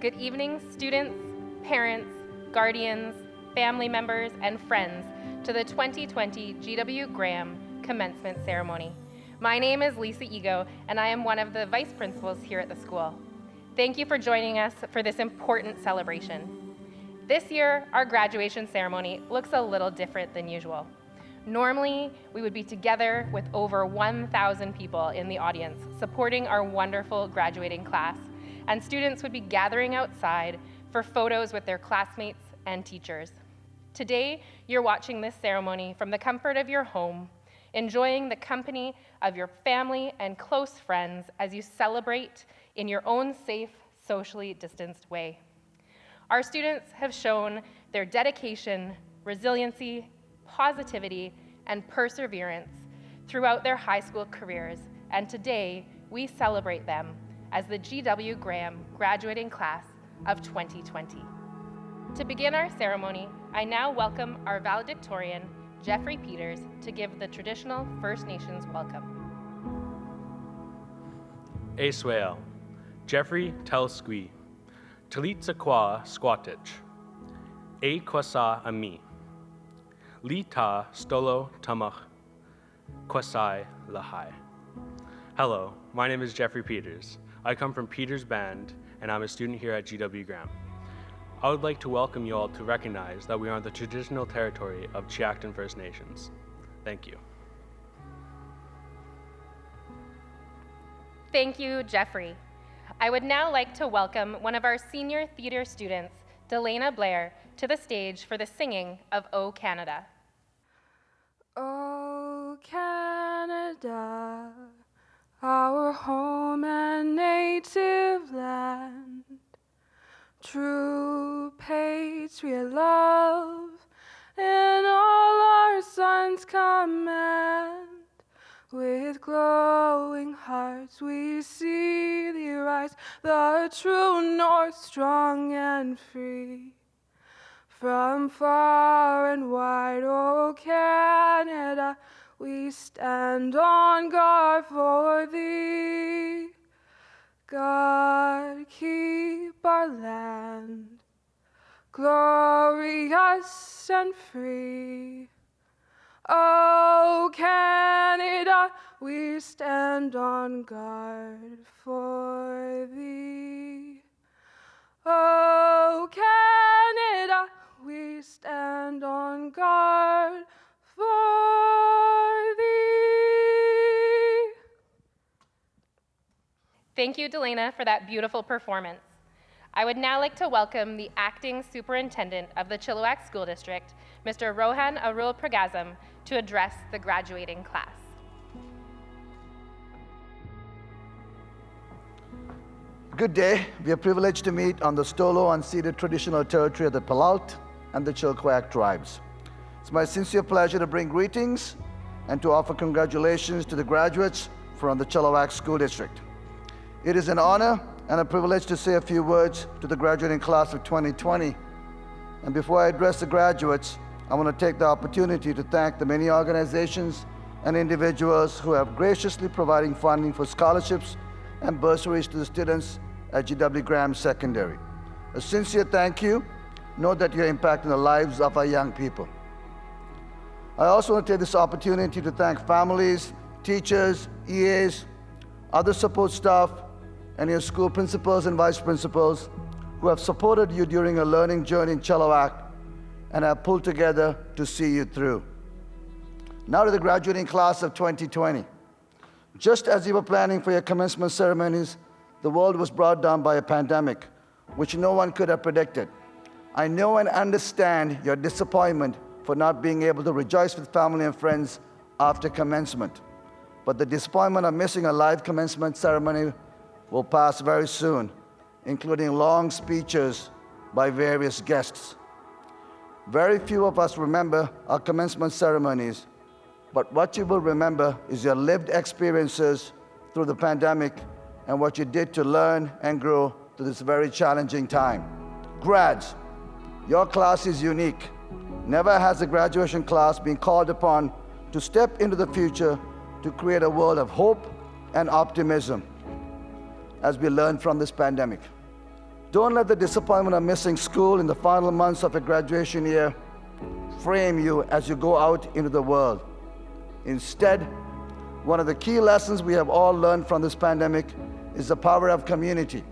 Good evening, students, parents, guardians, family members, and friends to the 2020 G.W. Graham Commencement Ceremony. My name is Lisa Ego, and I am one of the vice principals here at the school. Thank you for joining us for this important celebration. This year, our graduation ceremony looks a little different than usual. Normally, we would be together with over 1,000 people in the audience supporting our wonderful graduating class, and students would be gathering outside for photos with their classmates and teachers. Today, you're watching this ceremony from the comfort of your home, enjoying the company of your family and close friends as you celebrate in your own safe, socially distanced way. Our students have shown their dedication, resiliency, positivity, and perseverance throughout their high school careers, and today we celebrate them as the G.W. Graham graduating class of 2020. To begin our ceremony, I now welcome our valedictorian, Jeffrey Peters, to give the traditional First Nations welcome. Aswael, Jeffrey Telsqui, Talitsa Squatich, A Kwasa Ami, Lita Stolo Tamach, Kwasai Lahai. Hello, my name is Jeffrey Peters. I come from Peters Band, and I'm a student here at G.W. Graham. I would like to welcome you all to recognize that we are on the traditional territory of Chiacton First Nations. Thank you. Thank you, Jeffrey. I would now like to welcome one of our senior theater students, Delana Blair, to the stage for the singing of O Canada. O Canada, our home and native land, true patriot love in all our sons command. With glowing hearts we see thee rise, the true north strong and free. From far and wide, O Canada, we stand on guard for thee. God, keep our land glorious and free. O Canada, we stand on guard for thee. O Canada, we stand on guard for thee. Thank you, Delana, for that beautiful performance. I would now like to welcome the Acting Superintendent of the Chilliwack School District, Mr. Rohan Arul Pragazam, to address the graduating class. Good day. We are privileged to meet on the Stolo unceded traditional territory of the Palaut and the Chilliwack tribes. It's my sincere pleasure to bring greetings and to offer congratulations to the graduates from the Chilliwack School District. It is an honor and a privilege to say a few words to the graduating class of 2020. And before I address the graduates, I want to take the opportunity to thank the many organizations and individuals who have graciously providing funding for scholarships and bursaries to the students at G.W. Graham Secondary. A sincere thank you. Know that you're impacting the lives of our young people. I also want to take this opportunity to thank families, teachers, EAs, other support staff, and your school principals and vice principals who have supported you during a learning journey in Chilliwack and have pulled together to see you through. Now to the graduating class of 2020. Just as you were planning for your commencement ceremonies, the world was brought down by a pandemic, which no one could have predicted. I know and understand your disappointment for not being able to rejoice with family and friends after commencement. But the disappointment of missing a live commencement ceremony will pass very soon, including long speeches by various guests. Very few of us remember our commencement ceremonies, but what you will remember is your lived experiences through the pandemic and what you did to learn and grow through this very challenging time. Grads, your class is unique. Never has a graduation class been called upon to step into the future to create a world of hope and optimism as we learn from this pandemic. Don't let the disappointment of missing school in the final months of your graduation year frame you as you go out into the world. Instead, one of the key lessons we have all learned from this pandemic is the power of community.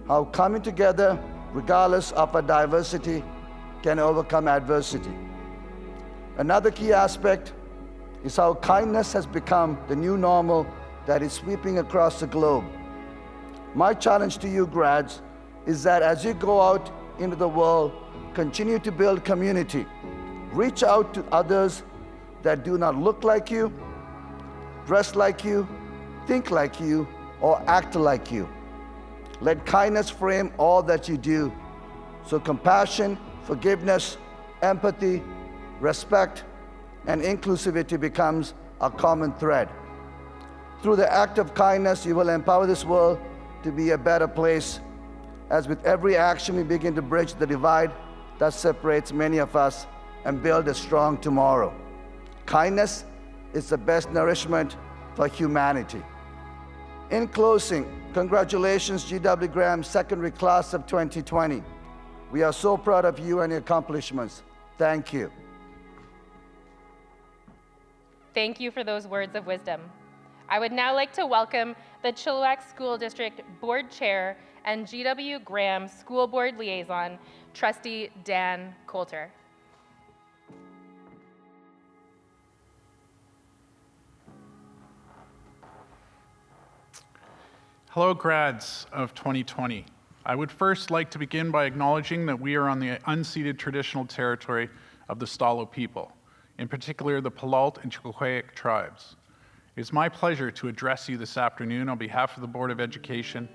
How coming together, regardless of our diversity, can overcome adversity. Another key aspect is how kindness has become the new normal that is sweeping across the globe. My challenge to you, grads, is that as you go out into the world, continue to build community. Reach out to others that do not look like you, dress like you, think like you, or act like you. Let kindness frame all that you do, so compassion, forgiveness, empathy, respect, and inclusivity becomes a common thread. Through the act of kindness, you will empower this world to be a better place, as with every action we begin to bridge the divide that separates many of us and build a strong tomorrow. Kindness is the best nourishment for humanity. In closing, congratulations, G.W. Graham Secondary Class of 2020. We are so proud of you and your accomplishments. Thank you. Thank you for those words of wisdom. I would now like to welcome the Chilliwack School District Board Chair and G.W. Graham School Board Liaison, Trustee Dan Coulter. Hello, grads of 2020. I would first like to begin by acknowledging that we are on the unceded traditional territory of the Stalo people, in particular the Palaut and Chilkoyak tribes. It is my pleasure to address you this afternoon on behalf of the Board of Education.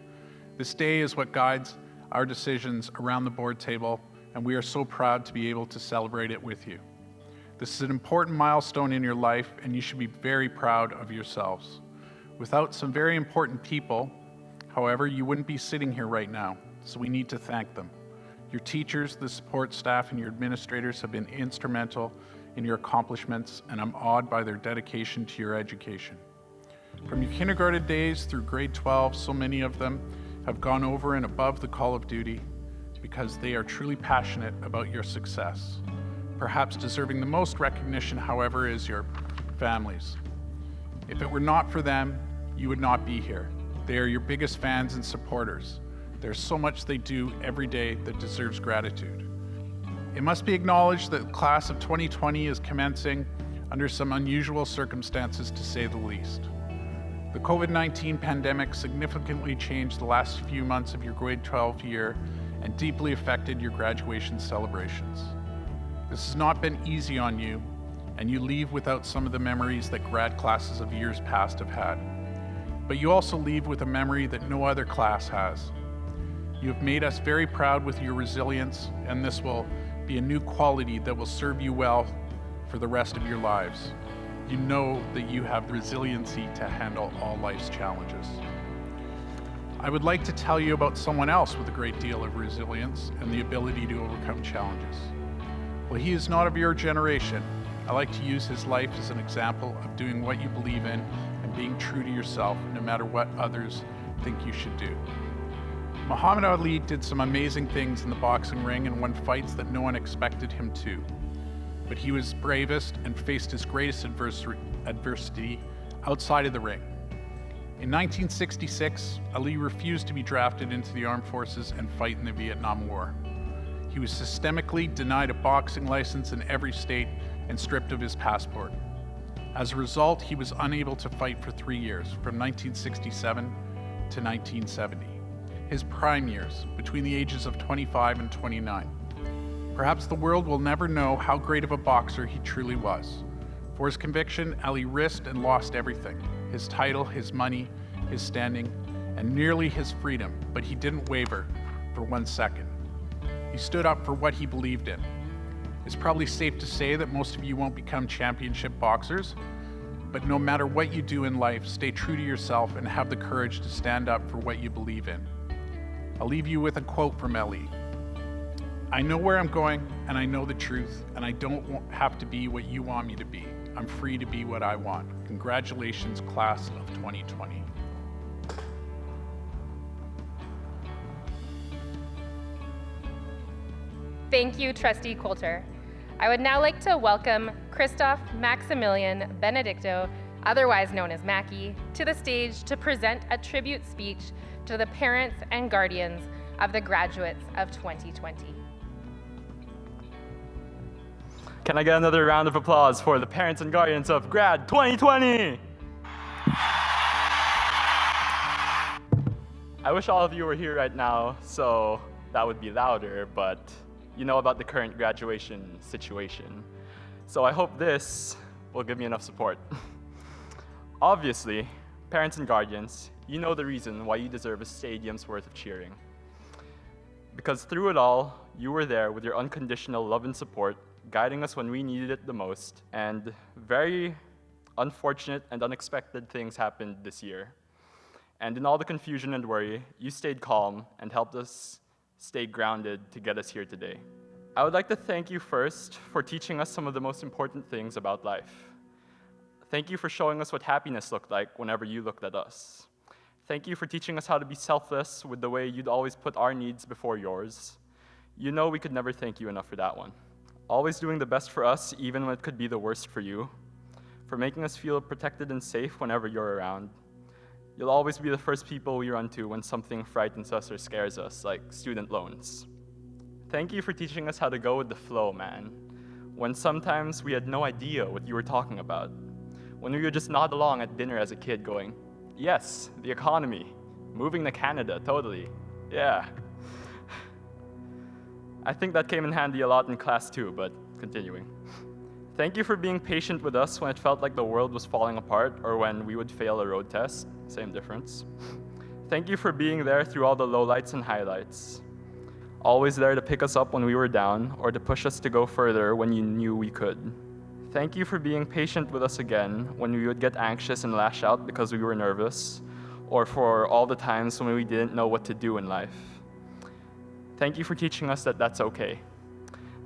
This day is what guides our decisions around the board table, and we are so proud to be able to celebrate it with you. This is an important milestone in your life, and you should be very proud of yourselves. Without some very important people, however, you wouldn't be sitting here right now, so we need to thank them. Your teachers, the support staff, and your administrators have been instrumental in your accomplishments, and I'm awed by their dedication to your education. From your kindergarten days through grade 12, so many of them have gone over and above the call of duty because they are truly passionate about your success. Perhaps deserving the most recognition, however, is your families. If it were not for them, you would not be here. They are your biggest fans and supporters. There's so much they do every day that deserves gratitude. It must be acknowledged that the class of 2020 is commencing under some unusual circumstances, to say the least. The COVID-19 pandemic significantly changed the last few months of your grade 12 year and deeply affected your graduation celebrations. This has not been easy on you, and you leave without some of the memories that grad classes of years past have had. But you also leave with a memory that no other class has. You have made us very proud with your resilience, and this will be a new quality that will serve you well for the rest of your lives. You know that you have the resiliency to handle all life's challenges. I would like to tell you about someone else with a great deal of resilience and the ability to overcome challenges. While he is not of your generation, I like to use his life as an example of doing what you believe in and being true to yourself, no matter what others think you should do. Muhammad Ali did some amazing things in the boxing ring and won fights that no one expected him to. But he was bravest and faced his greatest adversity outside of the ring. In 1966, Ali refused to be drafted into the armed forces and fight in the Vietnam War. He was systemically denied a boxing license in every state and stripped of his passport. As a result, he was unable to fight for 3 years, from 1967 to 1970, his prime years, between the ages of 25 and 29. Perhaps the world will never know how great of a boxer he truly was. For his conviction, Ali risked and lost everything: his title, his money, his standing, and nearly his freedom, but he didn't waver for 1 second. He stood up for what he believed in. It's probably safe to say that most of you won't become championship boxers, but no matter what you do in life, stay true to yourself and have the courage to stand up for what you believe in. I'll leave you with a quote from Ali. "I know where I'm going, and I know the truth, and I don't have to be what you want me to be. I'm free to be what I want. Congratulations, class of 2020. Thank you, Trustee Coulter. I would now like to welcome Christoph Maximilian Benedicto, otherwise known as Mackie, to the stage to present a tribute speech to the parents and guardians of the graduates of 2020. Can I get another round of applause for the parents and guardians of Grad 2020? I wish all of you were here right now, so that would be louder, but you know about the current graduation situation. So I hope this will give me enough support. Obviously, parents and guardians, you know the reason why you deserve a stadium's worth of cheering. Because through it all, you were there with your unconditional love and support, guiding us when we needed it the most, and very unfortunate and unexpected things happened this year. And in all the confusion and worry, you stayed calm and helped us stay grounded to get us here today. I would like to thank you first for teaching us some of the most important things about life. Thank you for showing us what happiness looked like whenever you looked at us. Thank you for teaching us how to be selfless with the way you'd always put our needs before yours. You know we could never thank you enough for that one. Always doing the best for us, even when it could be the worst for you. For making us feel protected and safe whenever you're around. You'll always be the first people we run to when something frightens us or scares us, like student loans. Thank you for teaching us how to go with the flow, man. When sometimes we had no idea what you were talking about. When we would just nod along at dinner as a kid going, yes, the economy, moving to Canada, totally, yeah. I think that came in handy a lot in class too, but continuing. Thank you for being patient with us when it felt like the world was falling apart or when we would fail a road test, same difference. Thank you for being there through all the lowlights and highlights. Always there to pick us up when we were down or to push us to go further when you knew we could. Thank you for being patient with us again when we would get anxious and lash out because we were nervous, or for all the times when we didn't know what to do in life. Thank you for teaching us that that's okay,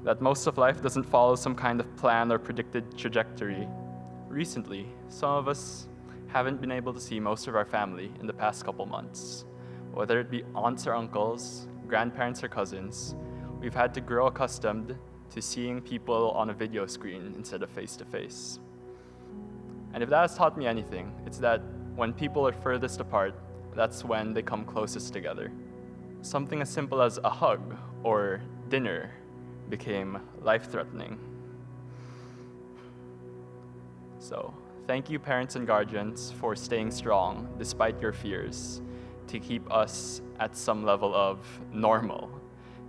that most of life doesn't follow some kind of plan or predicted trajectory. Recently, some of us haven't been able to see most of our family in the past couple months. Whether it be aunts or uncles, grandparents or cousins, we've had to grow accustomed to seeing people on a video screen instead of face-to-face. And if that has taught me anything, it's that when people are furthest apart, that's when they come closest together. Something as simple as a hug or dinner became life-threatening. So, thank you, parents and guardians, for staying strong despite your fears to keep us at some level of normal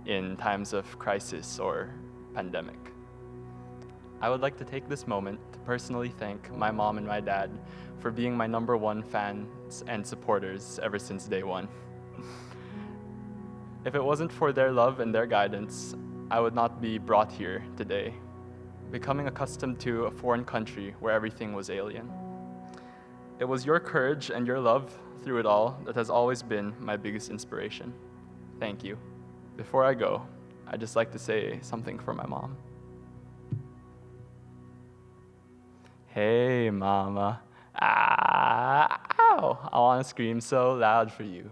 in times of crisis or pandemic. I would like to take this moment to personally thank my mom and my dad for being my #1 fans and supporters ever since day one. If it wasn't for their love and their guidance, I would not be brought here today, becoming accustomed to a foreign country where everything was alien. It was your courage and your love through it all that has always been my biggest inspiration. Thank you. Before I go, I'd just like to say something for my mom. Hey, mama. Ow! I want to scream so loud for you.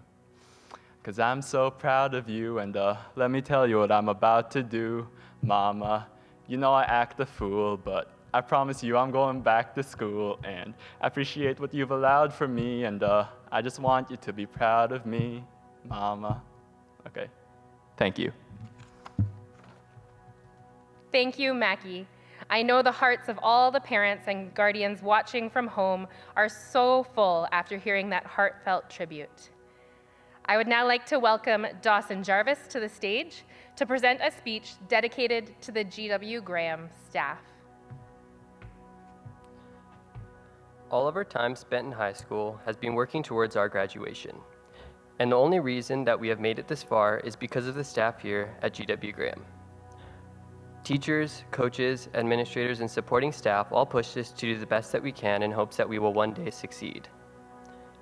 'Cause I'm so proud of you, and let me tell you what I'm about to do, mama. You know I act a fool, but I promise you I'm going back to school, and I appreciate what you've allowed for me, and I just want you to be proud of me, mama. Okay, thank you. Thank you, Mackie. I know the hearts of all the parents and guardians watching from home are so full after hearing that heartfelt tribute. I would now like to welcome Dawson Jarvis to the stage to present a speech dedicated to the GW Graham staff. All of our time spent in high school has been working towards our graduation. And the only reason that we have made it this far is because of the staff here at GW Graham. Teachers, coaches, administrators, and supporting staff all push us to do the best that we can in hopes that we will one day succeed.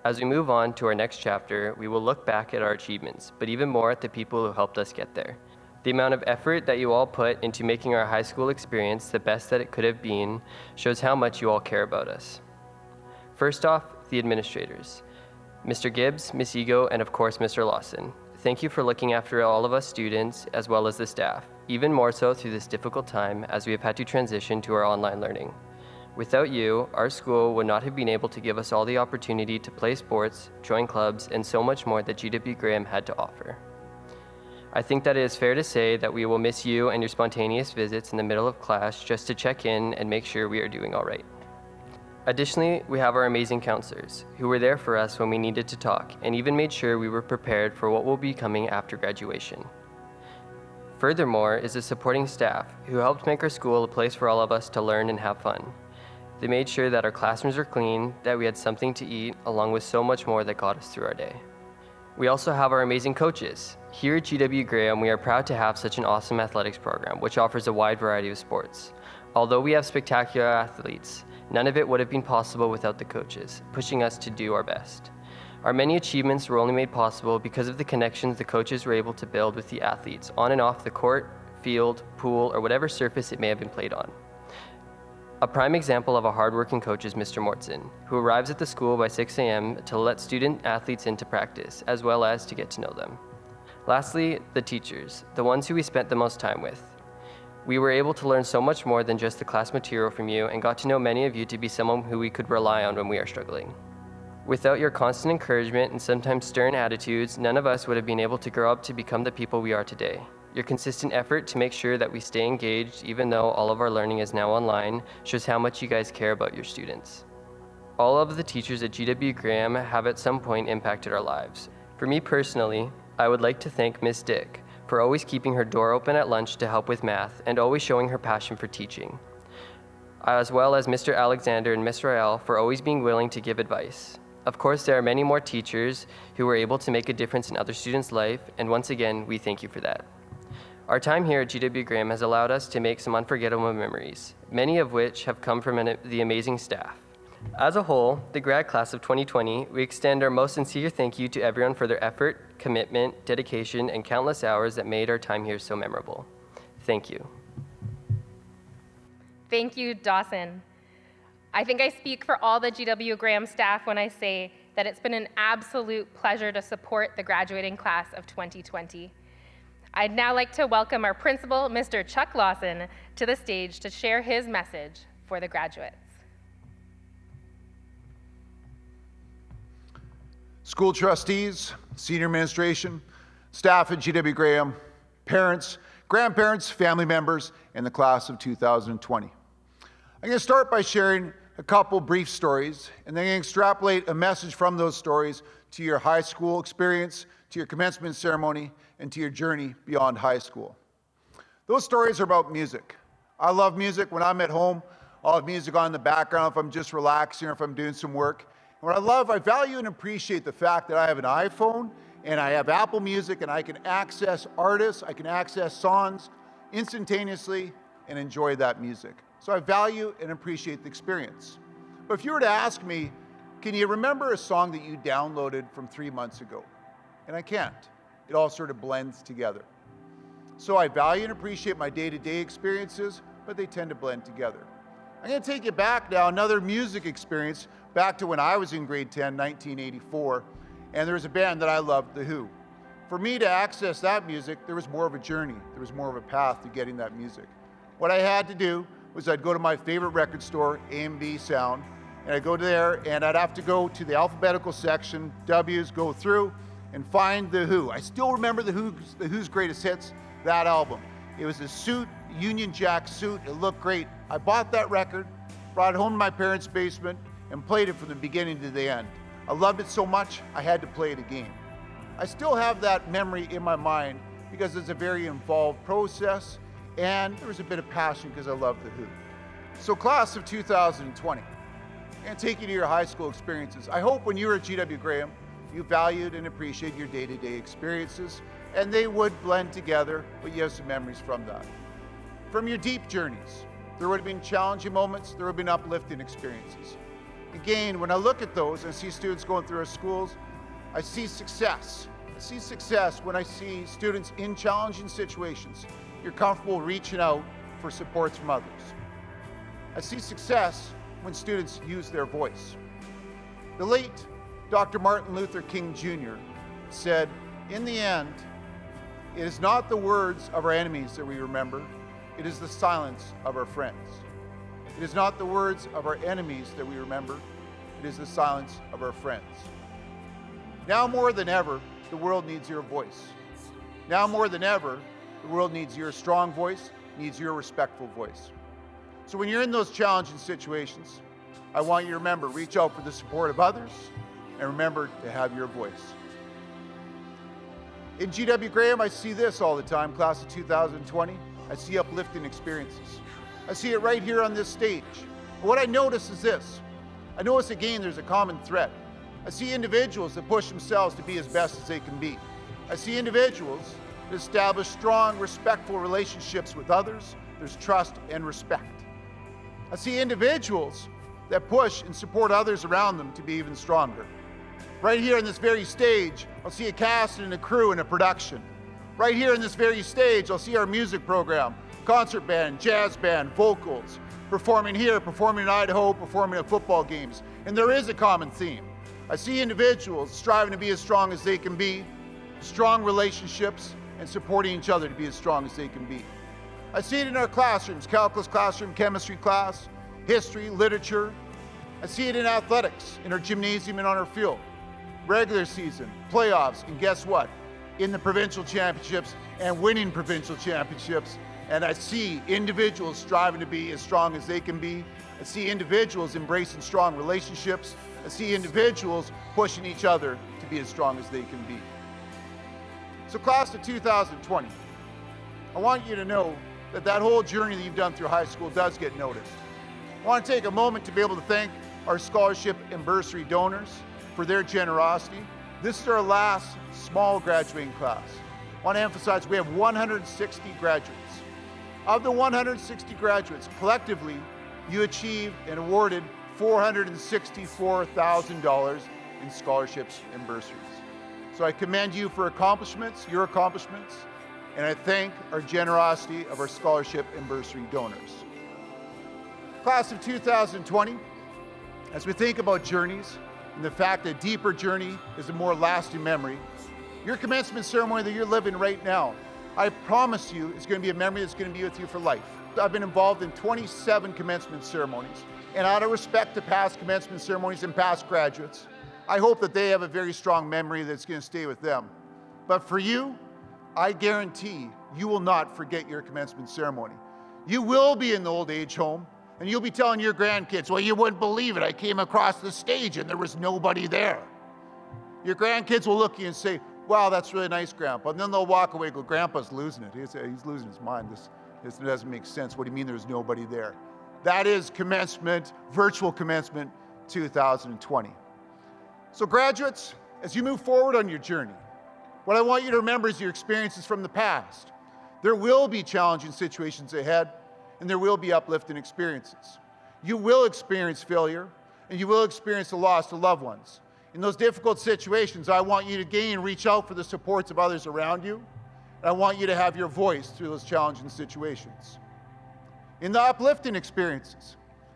As we move on to our next chapter, we will look back at our achievements, but even more at the people who helped us get there. The amount of effort that you all put into making our high school experience the best that it could have been shows how much you all care about us. First off, the administrators. Mr. Gibbs, Ms. Ego, and of course, Mr. Lawson. Thank you for looking after all of us students as well as the staff. even more so through this difficult time as we have had to transition to our online learning. Without you, our school would not have been able to give us all the opportunity to play sports, join clubs, and so much more that GW Graham had to offer. I think that it is fair to say that we will miss you and your spontaneous visits in the middle of class just to check in and make sure we are doing all right. Additionally, we have our amazing counselors, who were there for us when we needed to talk and even made sure we were prepared for what will be coming after graduation. Furthermore is the supporting staff, who helped make our school a place for all of us to learn and have fun. They made sure that our classrooms were clean, that we had something to eat, along with so much more that got us through our day. We also have our amazing coaches. Here at GW Graham, we are proud to have such an awesome athletics program, which offers a wide variety of sports. Although we have spectacular athletes, none of it would have been possible without the coaches, pushing us to do our best. Our many achievements were only made possible because of the connections the coaches were able to build with the athletes on and off the court, field, pool, or whatever surface it may have been played on. A prime example of a hardworking coach is Mr. Mortson, who arrives at the school by 6 a.m. to let student athletes into practice, as well as to get to know them. Lastly, the teachers, the ones who we spent the most time with. We were able to learn so much more than just the class material from you and got to know many of you to be someone who we could rely on when we are struggling. Without your constant encouragement and sometimes stern attitudes, none of us would have been able to grow up to become the people we are today. Your consistent effort to make sure that we stay engaged, even though all of our learning is now online, shows how much you guys care about your students. All of the teachers at GW Graham have at some point impacted our lives. For me personally, I would like to thank Ms. Dick for always keeping her door open at lunch to help with math and always showing her passion for teaching, as well as Mr. Alexander and Ms. Rael for always being willing to give advice. Of course, there are many more teachers who were able to make a difference in other students' life, and once again, we thank you for that. Our time here at GW Graham has allowed us to make some unforgettable memories, many of which have come from the amazing staff. As a whole, the grad class of 2020, we extend our most sincere thank you to everyone for their effort, commitment, dedication, and countless hours that made our time here so memorable. Thank you. Thank you, Dawson. I think I speak for all the GW Graham staff when I say that it's been an absolute pleasure to support the graduating class of 2020. I'd now like to welcome our principal, Mr. Chuck Lawson, to the stage to share his message for the graduates. School trustees, senior administration, staff at GW Graham, parents, grandparents, family members, and the class of 2020. I'm going to start by sharing a couple brief stories, and then I'm going to extrapolate a message from those stories to your high school experience, to your commencement ceremony, and to your journey beyond high school. Those stories are about music. I love music. When I'm at home, I'll have music on in the background if I'm just relaxing or if I'm doing some work. And what I value and appreciate the fact that I have an iPhone and I have Apple Music and I can access artists, I can access songs instantaneously and enjoy that music. So I value and appreciate the experience. But if you were to ask me, can you remember a song that you downloaded from 3 months ago? And I can't. It all sort of blends together. So I value and appreciate my day-to-day experiences, but they tend to blend together. I'm going to take you back now, another music experience, back to when I was in grade 10, 1984, and there was a band that I loved, The Who. For me to access that music, there was more of a journey. There was more of a path to getting that music. What I had to do was I'd go to my favorite record store, A&B Sound, and I'd go there and I'd have to go to the alphabetical section, W's, go through, and find The Who. I still remember The Who's Greatest Hits, that album. It was a suit, Union Jack suit. It looked great. I bought that record, brought it home to my parents' basement, and played it from the beginning to the end. I loved it so much, I had to play it again. I still have that memory in my mind because it's a very involved process, and there was a bit of passion because I love The Who. So class of 2020, I'm going to take you to your high school experiences. I hope when you were at GW Graham, you valued and appreciated your day-to-day experiences, and they would blend together, but you have some memories from that. From your deep journeys, there would have been challenging moments, there would have been uplifting experiences. Again, when I look at those and see students going through our schools, I see success. I see success when I see students in challenging situations. You're comfortable reaching out for supports from others. I see success when students use their voice. The late Dr. Martin Luther King Jr. said, in the end, It is not the words of our enemies that we remember. It is the silence of our friends. It is not the words of our enemies that we remember. It is the silence of our friends. Now more than ever, the world needs your voice. Now more than ever, the world needs your strong voice, needs your respectful voice. So when you're in those challenging situations, I want you to remember, reach out for the support of others, and remember to have your voice. In GW Graham, I see this all the time, class of 2020. I see uplifting experiences. I see it right here on this stage. And what I notice is this. I notice again there's a common thread. I see individuals that push themselves to be as best as they can be. I see individuals that establish strong, respectful relationships with others. There's trust and respect. I see individuals that push and support others around them to be even stronger. Right here on this very stage, I'll see a cast and a crew in a production. Right here on this very stage, I'll see our music program, concert band, jazz band, vocals, performing here, performing in Idaho, performing at football games. And there is a common theme. I see individuals striving to be as strong as they can be, strong relationships, and supporting each other to be as strong as they can be. I see it in our classrooms, calculus classroom, chemistry class, history, literature. I see it in athletics, in our gymnasium and on our field. Regular season, playoffs, and guess what? In the provincial championships and winning provincial championships. And I see individuals striving to be as strong as they can be. I see individuals embracing strong relationships. I see individuals pushing each other to be as strong as they can be. So class of 2020, I want you to know that that whole journey that you've done through high school does get noticed. I want to take a moment to be able to thank our scholarship and bursary donors for their generosity. This is our last small graduating class. I want to emphasize we have 160 graduates. Of the 160 graduates, collectively, you achieved and awarded $464,000 in scholarships and bursaries. So I commend you for your accomplishments, and I thank our generosity of our scholarship and bursary donors. Class of 2020, as we think about journeys and the fact that a deeper journey is a more lasting memory, your commencement ceremony that you're living right now, I promise you it's going to be a memory that's going to be with you for life. I've been involved in 27 commencement ceremonies, and out of respect to past commencement ceremonies and past graduates, I hope that they have a very strong memory that's going to stay with them. But for you, I guarantee you will not forget your commencement ceremony. You will be in the old age home, and you'll be telling your grandkids, well, you wouldn't believe it. I came across the stage and there was nobody there. Your grandkids will look at you and say, wow, that's really nice, Grandpa. And then they'll walk away and go, Grandpa's losing it. He's losing his mind. This doesn't make sense. What do you mean there's nobody there? That is commencement, virtual commencement 2020. So graduates, as you move forward on your journey, what I want you to remember is your experiences from the past. There will be challenging situations ahead, and there will be uplifting experiences. You will experience failure, and you will experience the loss of loved ones. In those difficult situations, I want you to reach out for the supports of others around you, and I want you to have your voice through those challenging situations. In the uplifting experiences,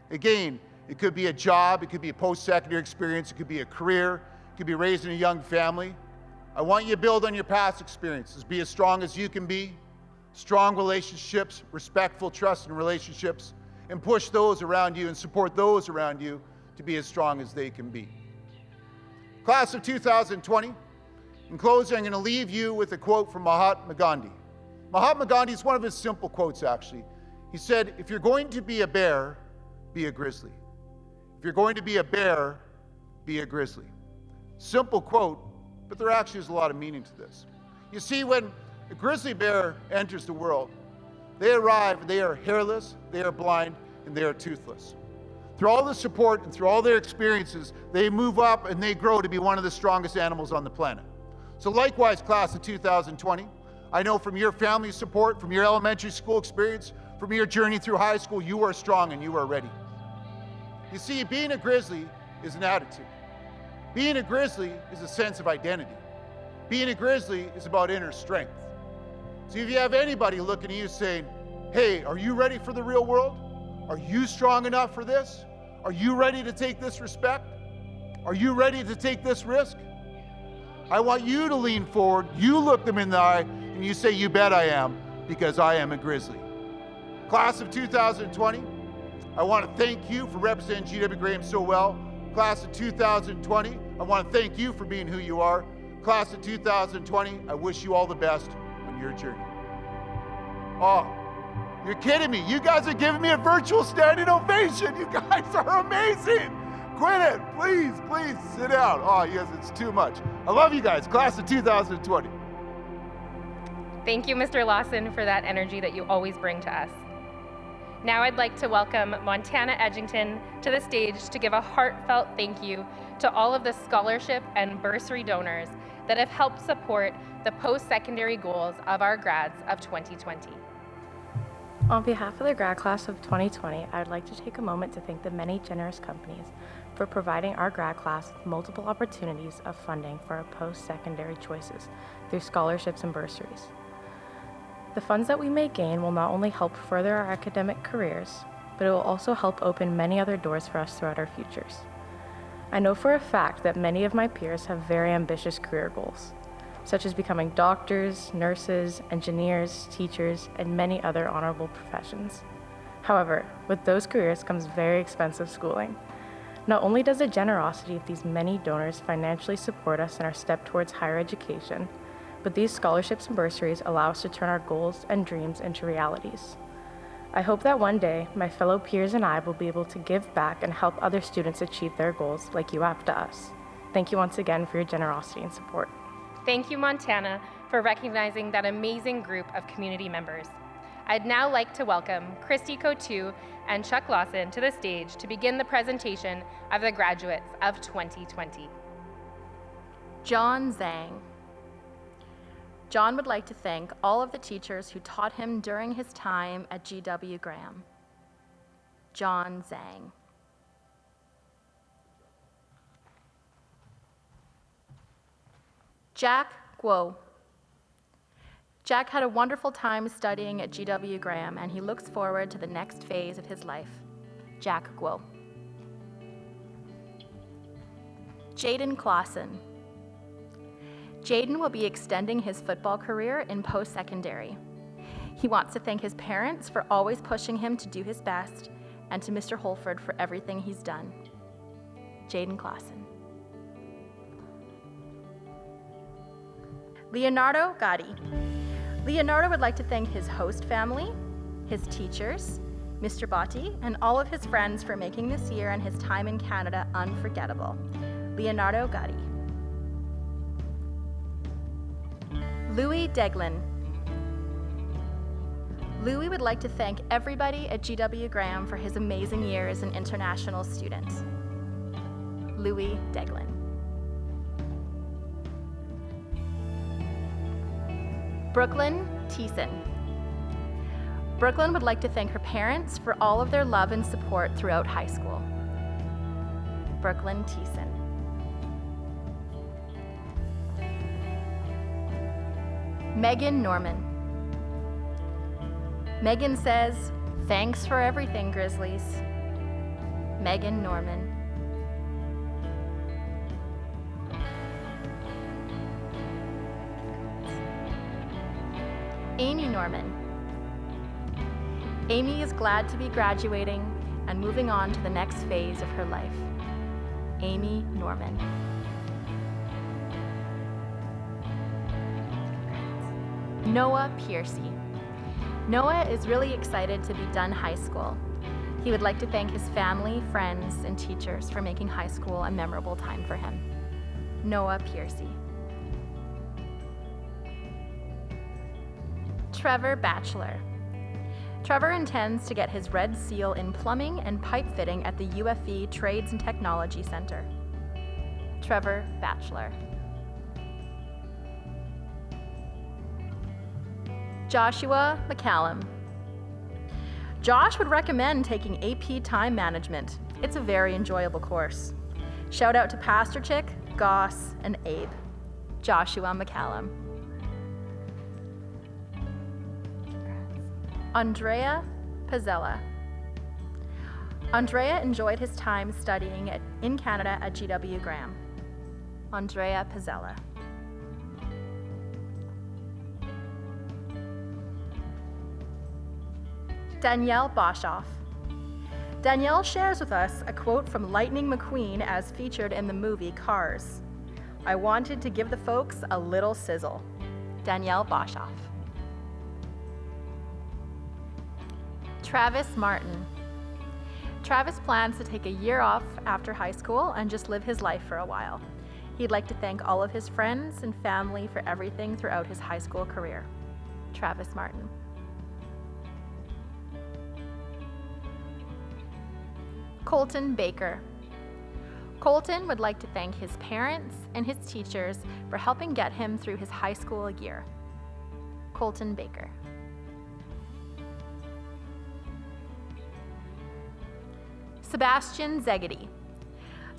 again, it could be a job, it could be a post-secondary experience, it could be a career, it could be raising a young family. I want you to build on your past experiences, be as strong as you can be, strong relationships, respectful, trusting relationships, and push those around you and support those around you to be as strong as they can be. Class of 2020, in closing, I'm going to leave you with a quote from Mahatma Gandhi. Mahatma Gandhi is one of his simple quotes, actually. He said, if you're going to be a bear, be a grizzly. If you're going to be a bear, be a grizzly. Simple quote, but there actually is a lot of meaning to this. You see, when a grizzly bear enters the world, they arrive, they are hairless, they are blind, and they are toothless. Through all the support and through all their experiences, they move up and they grow to be one of the strongest animals on the planet. So likewise, class of 2020, I know from your family support, from your elementary school experience, from your journey through high school, you are strong and you are ready. You see, being a grizzly is an attitude. Being a grizzly is a sense of identity. Being a grizzly is about inner strength. So if you have anybody looking at you saying, hey, are you ready for the real world? Are you strong enough for this? Are you ready to take this respect? Are you ready to take this risk? I want you to lean forward, you look them in the eye, and and you say, "You bet I am," because I am a Grizzly. Class of 2020, I want to thank you for representing GW Graham so well. Class of 2020, I want to thank you for being who you are. Class of 2020, I wish you all the best on your journey. Oh, you're kidding me. You guys are giving me a virtual standing ovation. You guys are amazing. Quit it. Please, please sit down. Oh, yes, it's too much. I love you guys. Class of 2020. Thank you, Mr. Lawson, for that energy that you always bring to us. Now I'd like to welcome Montana Edgington to the stage to give a heartfelt thank you to all of the scholarship and bursary donors that have helped support the post-secondary goals of our grads of 2020. On behalf of the grad class of 2020, I would like to take a moment to thank the many generous companies for providing our grad class with multiple opportunities of funding for our post-secondary choices through scholarships and bursaries. The funds that we may gain will not only help further our academic careers, but it will also help open many other doors for us throughout our futures. I know for a fact that many of my peers have very ambitious career goals, such as becoming doctors, nurses, engineers, teachers, and many other honorable professions. However, with those careers comes very expensive schooling. Not only does the generosity of these many donors financially support us in our step towards higher education, but these scholarships and bursaries allow us to turn our goals and dreams into realities. I hope that one day, my fellow peers and I will be able to give back and help other students achieve their goals like you have to us. Thank you once again for your generosity and support. Thank you, Montana, for recognizing that amazing group of community members. I'd now like to welcome Christy Cotu and Chuck Lawson to the stage to begin the presentation of the graduates of 2020. John Zhang. John would like to thank all of the teachers who taught him during his time at GW Graham. John Zhang. Jack Guo. Jack had a wonderful time studying at GW Graham, and he looks forward to the next phase of his life. Jack Guo. Jaden Clausen. Jaden will be extending his football career in post-secondary. He wants to thank his parents for always pushing him to do his best, and to Mr. Holford for everything he's done. Jaden Clausen. Leonardo Gotti. Leonardo would like to thank his host family, his teachers, Mr. Botti, and all of his friends for making this year and his time in Canada unforgettable. Leonardo Gotti. Louis Deglin. Louis would like to thank everybody at GW Graham for his amazing year as an international student. Louis Deglin. Brooklyn Thiessen. Brooklyn would like to thank her parents for all of their love and support throughout high school. Brooklyn Thiessen. Megan Norman. Megan says, "Thanks for everything, Grizzlies." Megan Norman. Amy Norman. Amy is glad to be graduating and moving on to the next phase of her life. Amy Norman. Noah Piercy. Noah is really excited to be done high school. He would like to thank his family, friends, and teachers for making high school a memorable time for him. Noah Piercy. Trevor Batchelor. Trevor intends to get his red seal in plumbing and pipe fitting at the UFE Trades and Technology Center. Trevor Batchelor. Joshua McCallum. Josh would recommend taking AP Time Management. It's a very enjoyable course. Shout out to Pastor Chick, Goss, and Abe. Joshua McCallum. Andrea Pizzella. Andrea enjoyed his time studying in Canada at GW Graham. Andrea Pizzella. Danielle Boshoff. Danielle shares with us a quote from Lightning McQueen as featured in the movie Cars. I wanted to give the folks a little sizzle. Danielle Boshoff. Travis Martin. Travis plans to take a year off after high school and just live his life for a while. He'd like to thank all of his friends and family for everything throughout his high school career. Travis Martin. Colton Baker. Colton would like to thank his parents and his teachers for helping get him through his high school year. Colton Baker. Sebastian Zegedy.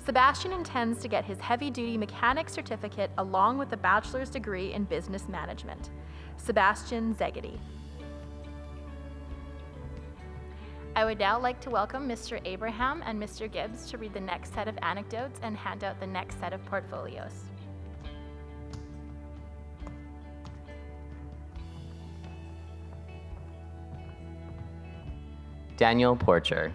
Sebastian intends to get his heavy-duty mechanic certificate along with a bachelor's degree in business management. Sebastian Zegedy. I would now like to welcome Mr. Abraham and Mr. Gibbs to read the next set of anecdotes and hand out the next set of portfolios. Daniel Porcher.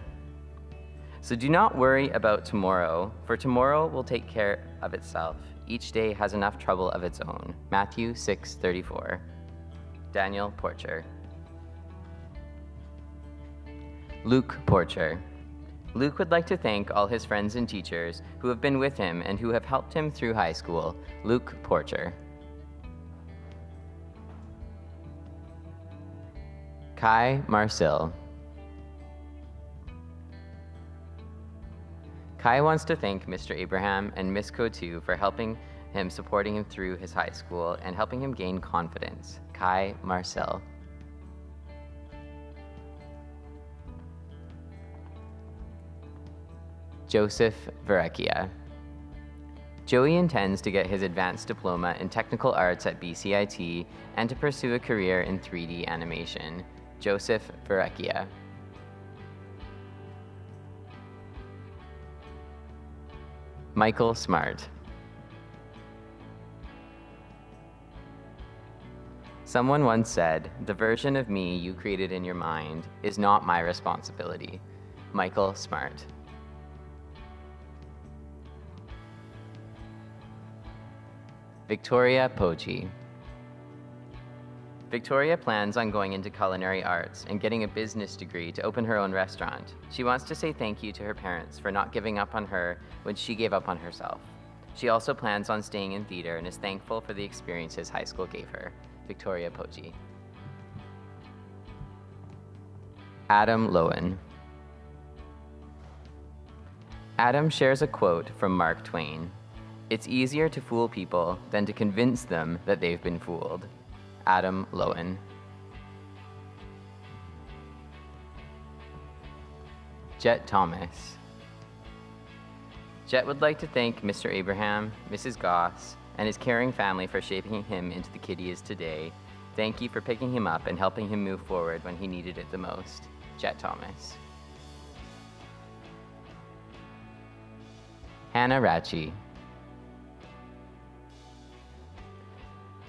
So do not worry about tomorrow, for tomorrow will take care of itself. Each day has enough trouble of its own. Matthew 6:34. Daniel Porcher. Luke Porcher. Luke would like to thank all his friends and teachers who have been with him and who have helped him through high school. Luke Porcher. Kai Marcel. Kai wants to thank Mr. Abraham and Miss Cotu for helping him, supporting him through his high school, and helping him gain confidence. Kai Marcel. Joseph Verrecchia. Joey intends to get his advanced diploma in technical arts at BCIT and to pursue a career in 3D animation. Joseph Verrecchia. Michael Smart. Someone once said, "The version of me you created in your mind is not my responsibility." Michael Smart. Victoria Poggi. Victoria plans on going into culinary arts and getting a business degree to open her own restaurant. She wants to say thank you to her parents for not giving up on her when she gave up on herself. She also plans on staying in theater and is thankful for the experiences high school gave her. Victoria Poggi. Adam Lowen. Adam shares a quote from Mark Twain. "It's easier to fool people than to convince them that they've been fooled." Adam Lowen. Jet Thomas. Jet would like to thank Mr. Abraham, Mrs. Goss, and his caring family for shaping him into the kid he is today. Thank you for picking him up and helping him move forward when he needed it the most. Jet Thomas. Hannah Ratchie.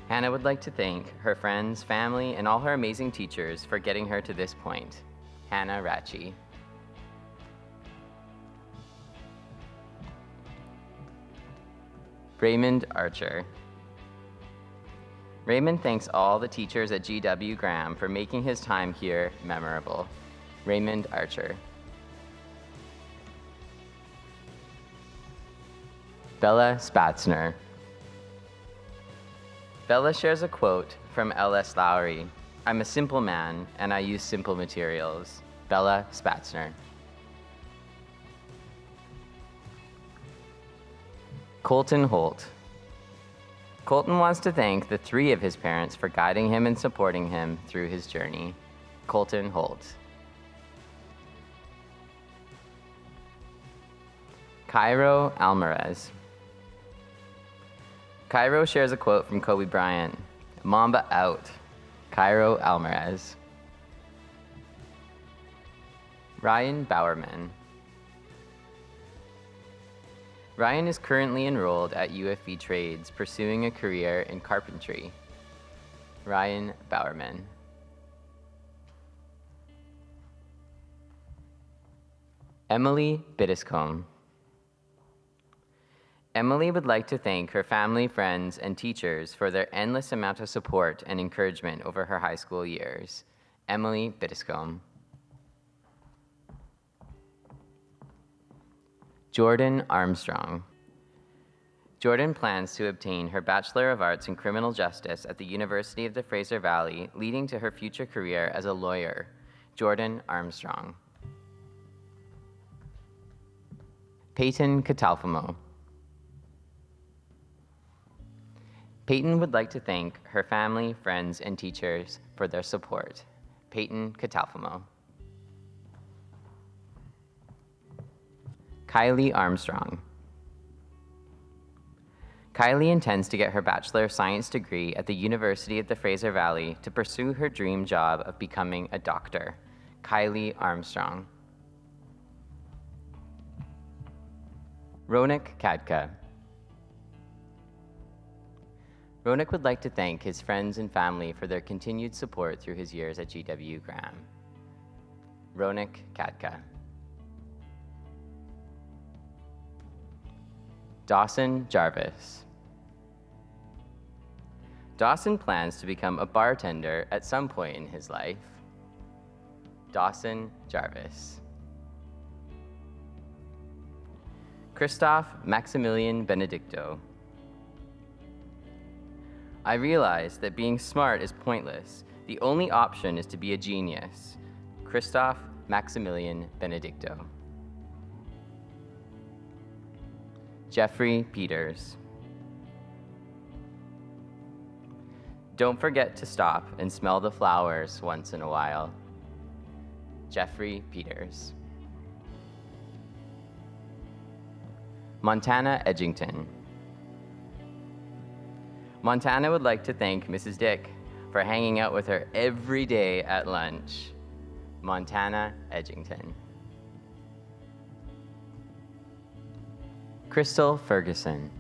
Hannah would like to thank her friends, family, and all her amazing teachers for getting her to this point. Hannah Ratchie. Raymond Archer. Raymond thanks all the teachers at GW Graham for making his time here memorable. Raymond Archer. Bella Spatzner. Bella shares a quote from L.S. Lowry. "I'm a simple man, and I use simple materials." Bella Spatzner. Colton Holt. Colton wants to thank the 3 of his parents for guiding him and supporting him through his journey. Colton Holt. Cairo Alvarez. Cairo shares a quote from Kobe Bryant. "Mamba out." Cairo Alvarez. Ryan Bowerman. Ryan is currently enrolled at UFV Trades, pursuing a career in carpentry. Ryan Bowerman. Emily Biddiscombe. Emily would like to thank her family, friends, and teachers for their endless amount of support and encouragement over her high school years. Emily Biddiscombe. Jordan Armstrong. Jordan plans to obtain her Bachelor of Arts in Criminal Justice at the University of the Fraser Valley, leading to her future career as a lawyer. Jordan Armstrong. Peyton Catalfamo. Peyton would like to thank her family, friends, and teachers for their support. Peyton Catalfamo. Kylie Armstrong. Kylie intends to get her Bachelor of Science degree at the University of the Fraser Valley to pursue her dream job of becoming a doctor. Kylie Armstrong. Ronak Kadka. Ronak would like to thank his friends and family for their continued support through his years at GW Graham. Ronak Kadka. Dawson Jarvis. Dawson plans to become a bartender at some point in his life. Dawson Jarvis. Christoph Maximilian Benedicto. I realize that being smart is pointless. The only option is to be a genius. Christoph Maximilian Benedicto. Jeffrey Peters. Don't forget to stop and smell the flowers once in a while. Jeffrey Peters. Montana Edgington. Montana would like to thank Mrs. Dick for hanging out with her every day at lunch. Montana Edgington. Crystal Ferguson.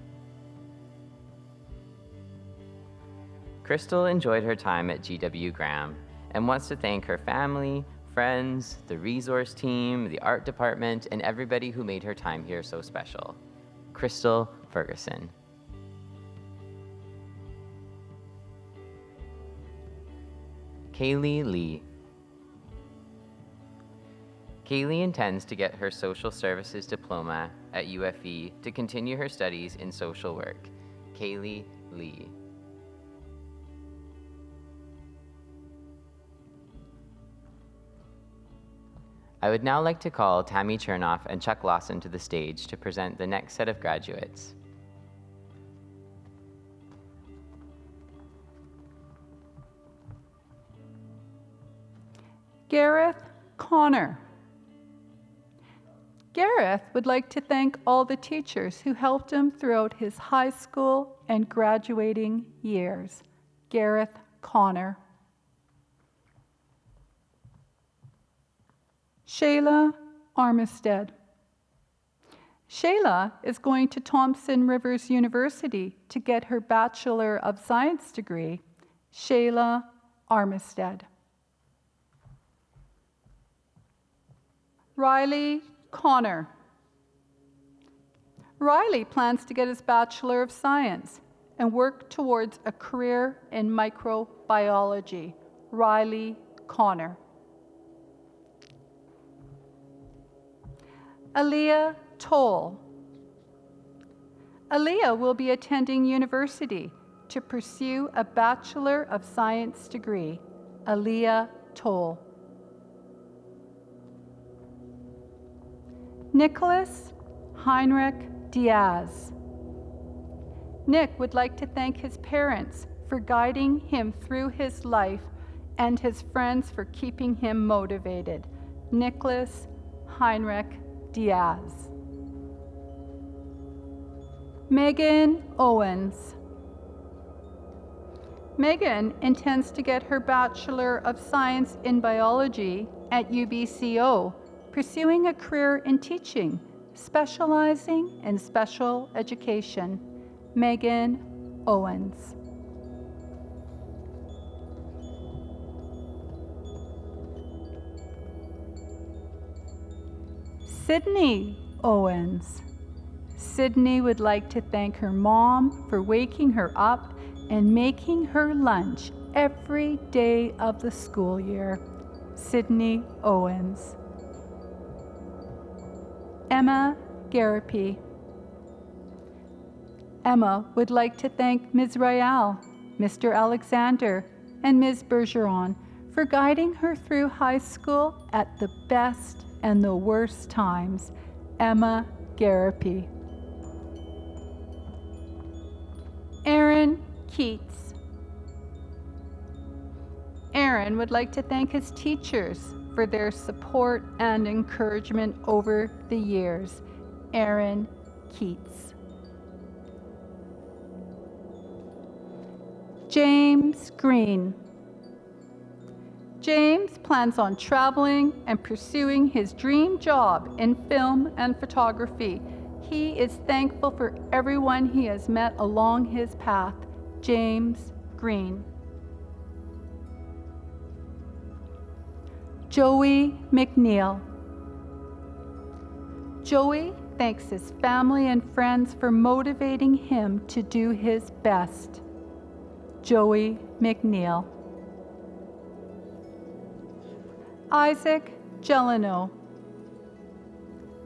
Crystal enjoyed her time at GW Graham and wants to thank her family, friends, the resource team, the art department, and everybody who made her time here so special. Crystal Ferguson. Kaylee Lee. Kaylee intends to get her social services diploma at UFE to continue her studies in social work. Kaylee Lee. I would now like to call Tammy Chernoff and Chuck Lawson to the stage to present the next set of graduates. Gareth Connor. Gareth would like to thank all the teachers who helped him throughout his high school and graduating years. Gareth Connor. Shayla Armistead. Shayla is going to Thompson Rivers University to get her Bachelor of Science degree. Shayla Armistead. Riley Connor. Riley plans to get his Bachelor of Science and work towards a career in microbiology. Riley Connor. Aaliyah Toll. Aaliyah will be attending university to pursue a Bachelor of Science degree. Aaliyah Toll. Nicholas Heinrich Diaz. Nick would like to thank his parents for guiding him through his life and his friends for keeping him motivated. Nicholas Heinrich Diaz. Megan Owens. Megan intends to get her Bachelor of Science in Biology at UBCO, pursuing a career in teaching, specializing in special education. Megan Owens. Sydney Owens. Sydney would like to thank her mom for waking her up and making her lunch every day of the school year. Sydney Owens. Emma Garapi. Emma would like to thank Ms. Royale, Mr. Alexander, and Ms. Bergeron for guiding her through high school at the best and the worst times. Emma Garapi. Aaron Keats. Aaron would like to thank his teachers for their support and encouragement over the years. Aaron Keats. James Green. James plans on traveling and pursuing his dream job in film and photography. He is thankful for everyone he has met along his path. James Green. Joey McNeil. Joey thanks his family and friends for motivating him to do his best. Joey McNeil. Isaac Gelino.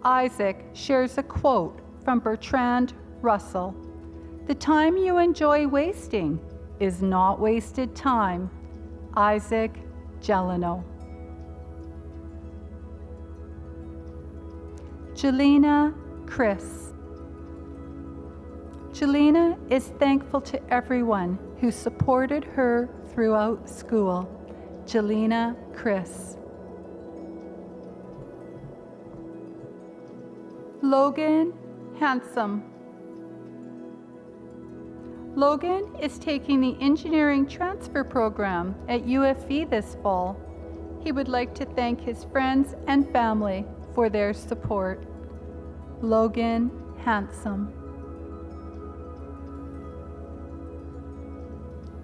Isaac shares a quote from Bertrand Russell. The time you enjoy wasting is not wasted time. Isaac Gelino. Jelena Chris. Jelena is thankful to everyone who supported her throughout school. Jelena Chris. Logan Handsome. Logan is taking the engineering transfer program at UFV this fall. He would like to thank his friends and family for their support. Logan Handsome.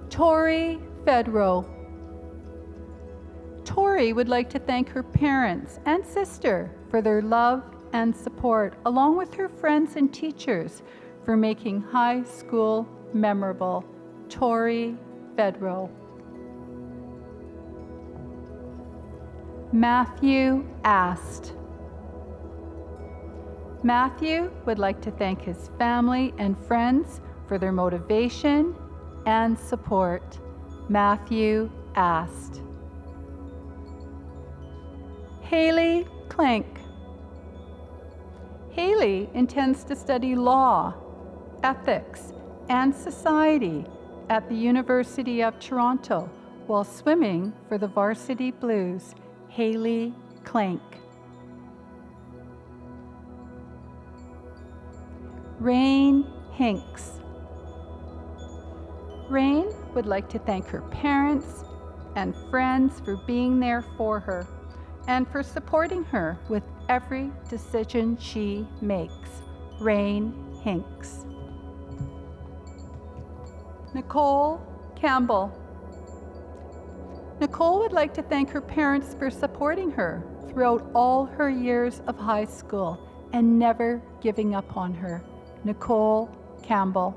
Tori Fedro. Tori would like to thank her parents and sister for their love and support, along with her friends and teachers for making high school memorable. Tori Fedro. Matthew Ast. Matthew would like to thank his family and friends for their motivation and support. Matthew Ast. Haley Clank. Haley intends to study law, ethics, and society at the University of Toronto while swimming for the Varsity Blues. Haley Clank. Rain Hinks. Rain would like to thank her parents and friends for being there for her and for supporting her with every decision she makes. Rain Hinks. Nicole Campbell. Nicole would like to thank her parents for supporting her throughout all her years of high school and never giving up on her. Nicole Campbell.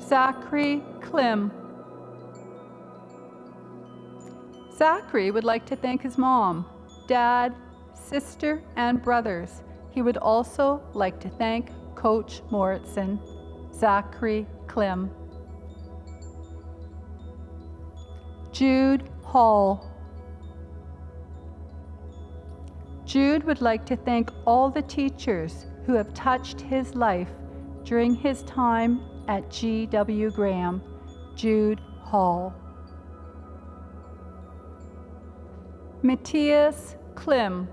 Zachary Klim. Zachary would like to thank his mom, dad, sister, and brothers. He would also like to thank Coach Moritzen. Zachary Klim. Jude Hall. Jude would like to thank all the teachers who have touched his life during his time at G.W. Graham. Jude Hall. Matthias Klim.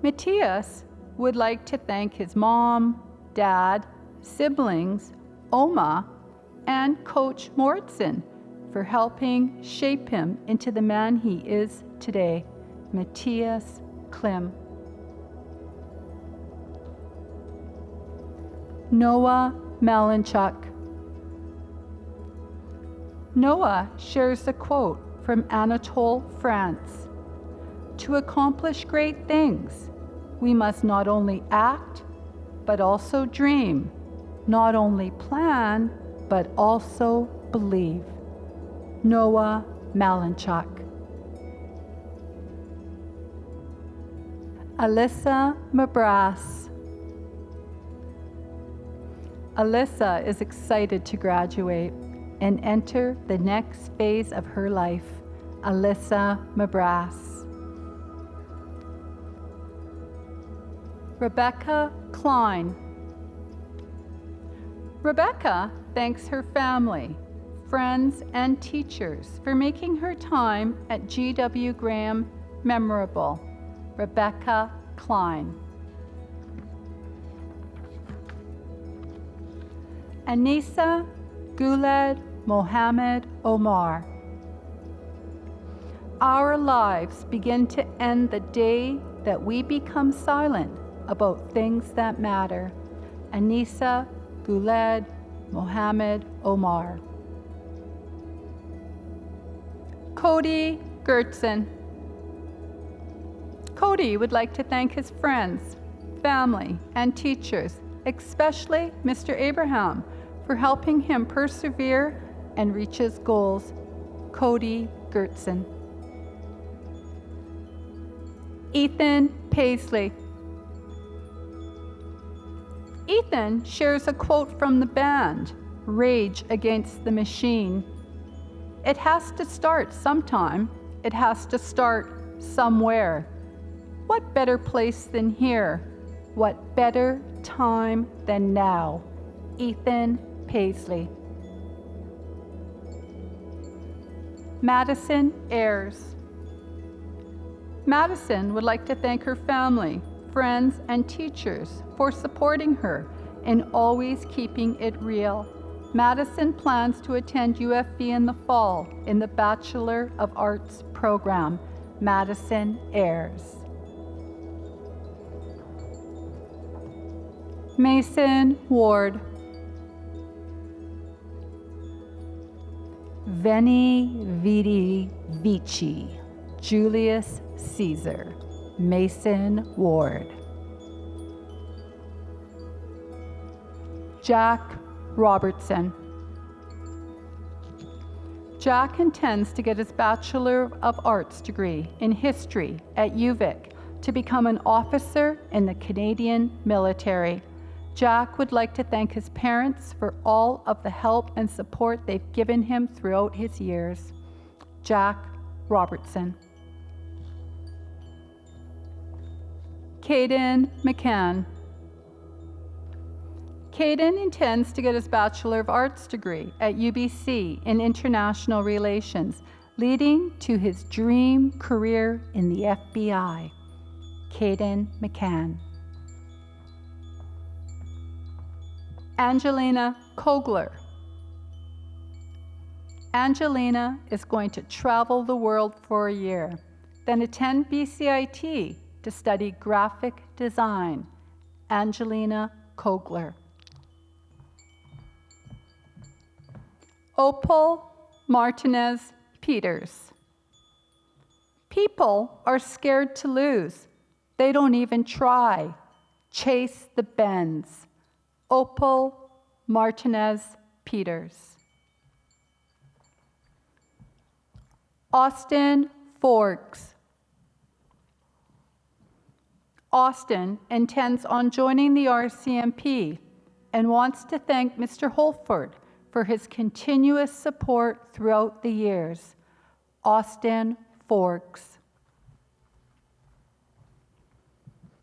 Matthias would like to thank his mom, dad, siblings, Oma, and Coach Moritzen for helping shape him into the man he is today. Matthias Klim. Noah Malinchuk. Noah shares a quote from Anatole, France. To accomplish great things, we must not only act, but also dream, not only plan, but also believe. Noah Malinchuk. Alyssa Mabras. Alyssa is excited to graduate and enter the next phase of her life. Alyssa Mabras. Rebecca Klein. Rebecca thanks her family, friends, and teachers for making her time at G.W. Graham memorable. Rebecca Klein. Anissa Guled Mohammed Omar. Our lives begin to end the day that we become silent about things that matter. Anissa Guled Mohammed Omar. Cody Gertzen. Cody would like to thank his friends, family, and teachers, especially Mr. Abraham, for helping him persevere and reach his goals. Cody Gertzen. Ethan Paisley. Ethan shares a quote from the band, Rage Against the Machine. It has to start sometime. It has to start somewhere. What better place than here? What better time than now? Ethan Paisley. Madison Ayers. Madison would like to thank her family, friends, and teachers for supporting her and always keeping it real. Madison plans to attend UFV in the fall in the Bachelor of Arts program. Madison Ayers. Mason Ward. Veni Vidi Vici. Julius Caesar. Mason Ward. Jack Robertson. Jack intends to get his Bachelor of Arts degree in history at UVic to become an officer in the Canadian military. Jack would like to thank his parents for all of the help and support they've given him throughout his years. Jack Robertson. Caden McCann. Caden intends to get his Bachelor of Arts degree at UBC in International Relations, leading to his dream career in the FBI. Caden McCann. Angelina Kogler. Angelina is going to travel the world for a year, then attend BCIT to study graphic design. Angelina Kogler. Opal Martinez Peters. People are scared to lose. They don't even try. Chase the bends. Opal Martinez Peters. Austin Forbes. Austin intends on joining the RCMP and wants to thank Mr. Holford for his continuous support throughout the years. Austin Forbes.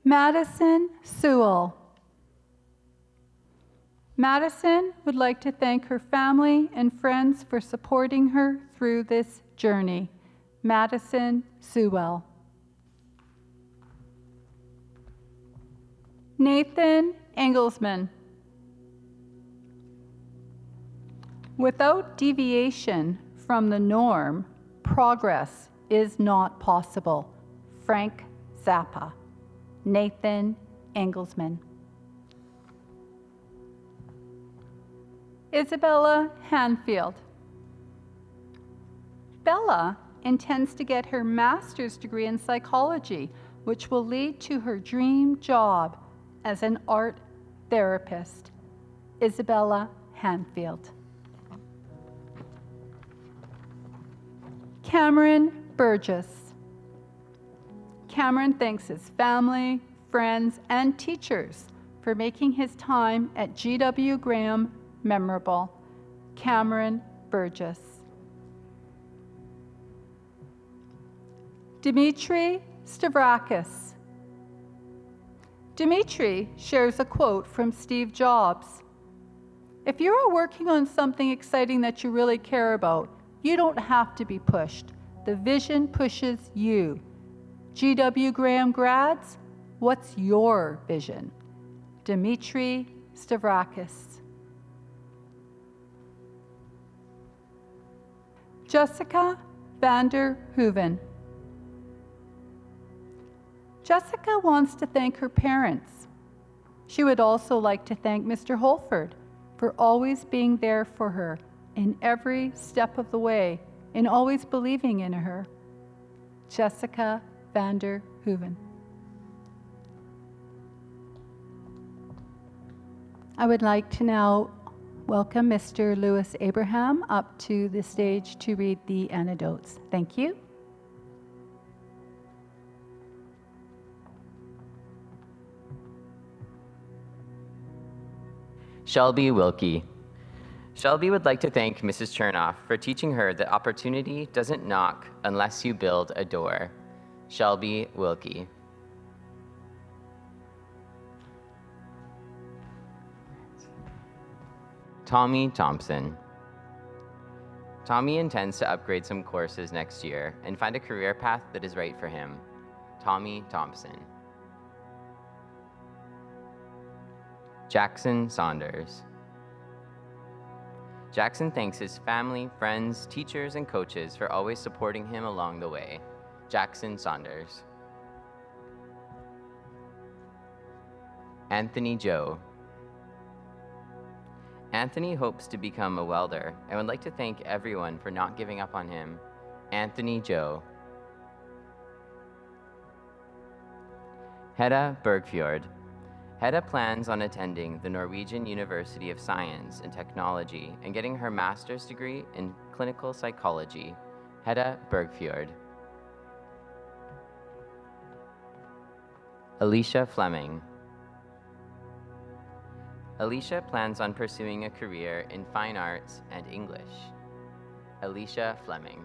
Madison Sewell. Madison would like to thank her family and friends for supporting her through this journey. Madison Sewell. Nathan Engelsman. Without deviation from the norm, progress is not possible. Frank Zappa. Nathan Engelsman. Isabella Hanfield. Bella intends to get her master's degree in psychology, which will lead to her dream job as an art therapist. Isabella Hanfield. Cameron Burgess. Cameron thanks his family, friends, and teachers for making his time at G.W. Graham memorable. Cameron Burgess. Dimitri Stavrakis. Dimitri shares a quote from Steve Jobs. If you are working on something exciting that you really care about, you don't have to be pushed. The vision pushes you. G.W. Graham grads, what's your vision? Dimitri Stavrakis. Jessica Vander Hooven. Jessica wants to thank her parents. She would also like to thank Mr. Holford for always being there for her in every step of the way and always believing in her. Jessica Vander Hooven. I would like to now welcome Mr. Lewis Abraham up to the stage to read the anecdotes. Thank you. Shelby Wilkie. Shelby would like to thank Mrs. Chernoff for teaching her that opportunity doesn't knock unless you build a door. Shelby Wilkie. Tommy Thompson. Tommy intends to upgrade some courses next year and find a career path that is right for him. Tommy Thompson. Jackson Saunders. Jackson thanks his family, friends, teachers, and coaches for always supporting him along the way. Jackson Saunders. Anthony Joe. Anthony hopes to become a welder and would like to thank everyone for not giving up on him. Anthony Joe. Hedda Bergfjord. Hedda plans on attending the Norwegian University of Science and Technology and getting her master's degree in clinical psychology. Hedda Bergfjord. Alicia Fleming. Alicia plans on pursuing a career in fine arts and English. Alicia Fleming.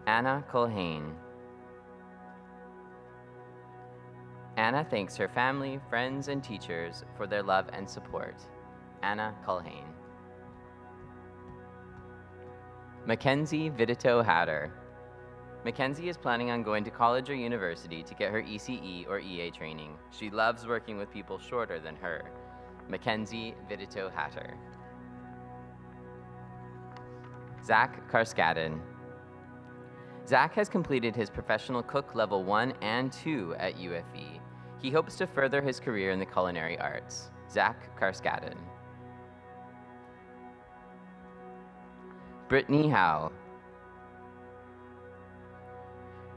Anna Culhane. Anna thanks her family, friends, and teachers for their love and support. Anna Culhane. Mackenzie Vidito Hatter. Mackenzie is planning on going to college or university to get her ECE or EA training. She loves working with people shorter than her. Mackenzie Vidito Hatter. Zach Karskadin. Zach has completed his professional cook level 1 and 2 at UFE. He hopes to further his career in the culinary arts. Zach Karskadin. Brittany Howe.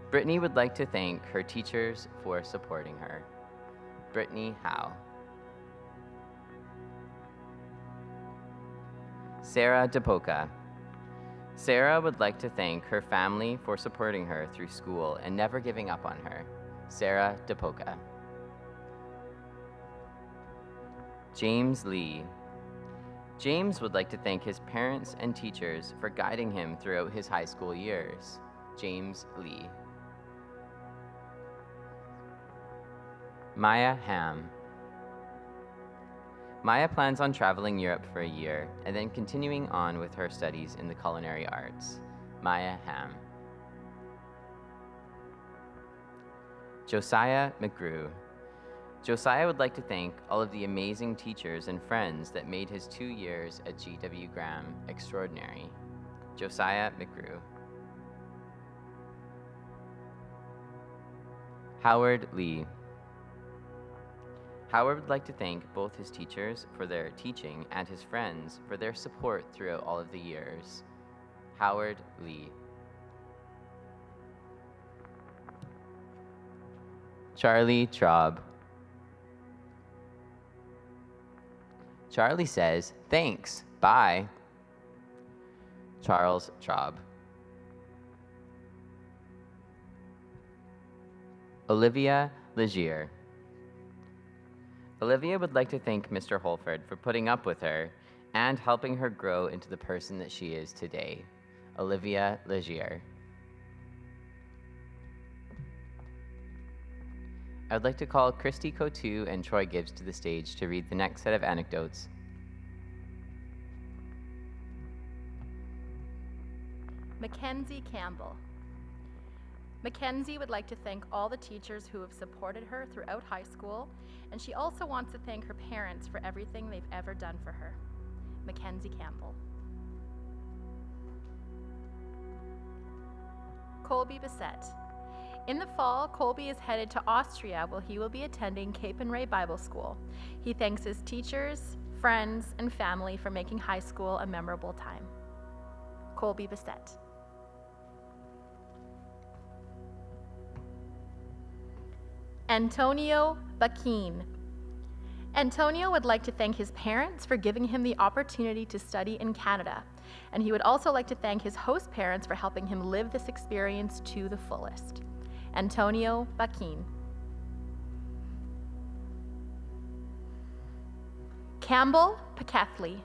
Brittany would like to thank her teachers for supporting her. Brittany Howe. Sarah DePoca. Sarah would like to thank her family for supporting her through school and never giving up on her. Sarah DePoca. James Lee. James would like to thank his parents and teachers for guiding him throughout his high school years. James Lee. Maya Ham. Maya plans on traveling Europe for a year and then continuing on with her studies in the culinary arts. Maya Ham. Josiah McGrew. Josiah would like to thank all of the amazing teachers and friends that made his 2 years at G.W. Graham extraordinary. Josiah McGrew. Howard Lee. Howard would like to thank both his teachers for their teaching and his friends for their support throughout all of the years. Howard Lee. Charlie Traub. Charlie says, "Thanks, bye." Charles Traub. Olivia Legier. Olivia would like to thank Mr. Holford for putting up with her and helping her grow into the person that she is today. Olivia Legier. I would like to call Christy Cotu and Troy Gibbs to the stage to read the next set of anecdotes. Mackenzie Campbell. Mackenzie would like to thank all the teachers who have supported her throughout high school, and she also wants to thank her parents for everything they've ever done for her. Mackenzie Campbell. Colby Bissett. In the fall, Colby is headed to Austria where he will be attending Cape and Ray Bible School. He thanks his teachers, friends, and family for making high school a memorable time. Colby Bissett. Antonio Bakin. Antonio would like to thank his parents for giving him the opportunity to study in Canada, and he would also like to thank his host parents for helping him live this experience to the fullest. Antonio Bakin. Campbell Pekethly.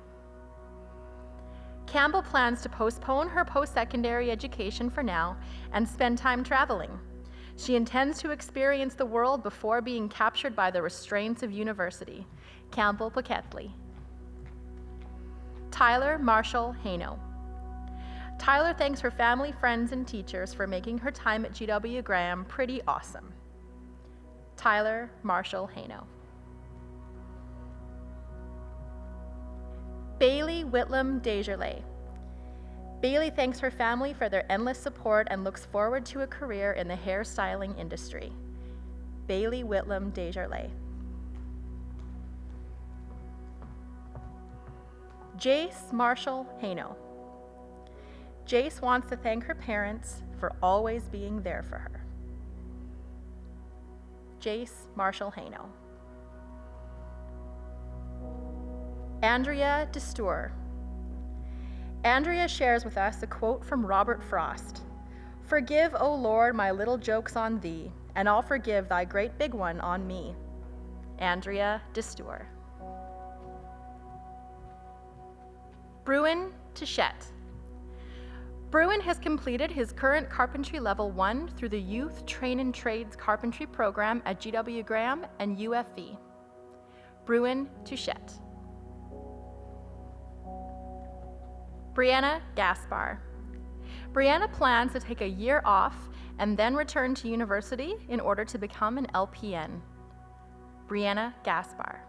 Campbell plans to postpone her post-secondary education for now and spend time traveling. She intends to experience the world before being captured by the restraints of university. Campbell Pekethly. Tyler Marshall Haino. Tyler thanks her family, friends, and teachers for making her time at GW Graham pretty awesome. Tyler Marshall Haino. Bailey Whitlam Desjardins. Bailey thanks her family for their endless support and looks forward to a career in the hairstyling industry. Bailey Whitlam Desjardins. Jace Marshall Haino. Jace wants to thank her parents for always being there for her. Jace Marshall Haino. Andrea DeStour. Andrea shares with us a quote from Robert Frost. "Forgive, O Lord, my little jokes on thee, and I'll forgive thy great big one on me." Andrea DeStour. Bruin Tichette. Bruin has completed his current Carpentry Level 1 through the Youth Train and Trades Carpentry program at GW Graham and UFV. Bruin Tichette. Brianna Gaspar. Brianna plans to take a year off and then return to university in order to become an LPN. Brianna Gaspar.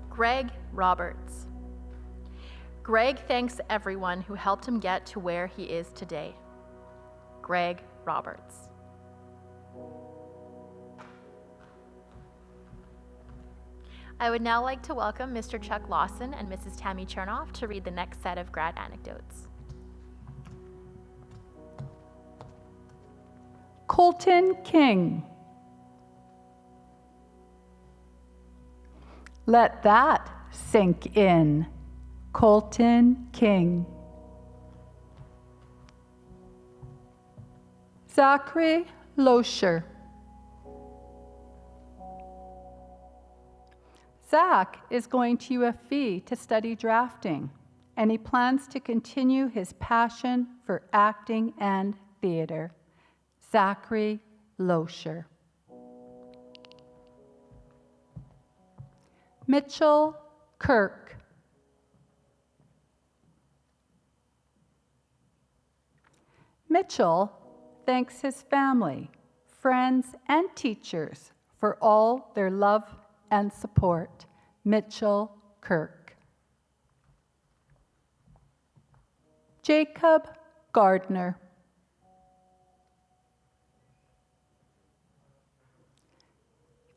Greg Roberts. Greg thanks everyone who helped him get to where he is today. Greg Roberts. I would now like to welcome Mr. Chuck Lawson and Mrs. Tammy Chernoff to read the next set of grad anecdotes. Colton King. Let that sink in. Colton King. Zachary Loescher. Zach is going to UFV to study drafting, and he plans to continue his passion for acting and theater. Zachary Loescher. Mitchell Kirk. Mitchell thanks his family, friends, and teachers for all their love and support. Mitchell Kirk. Jacob Gardner.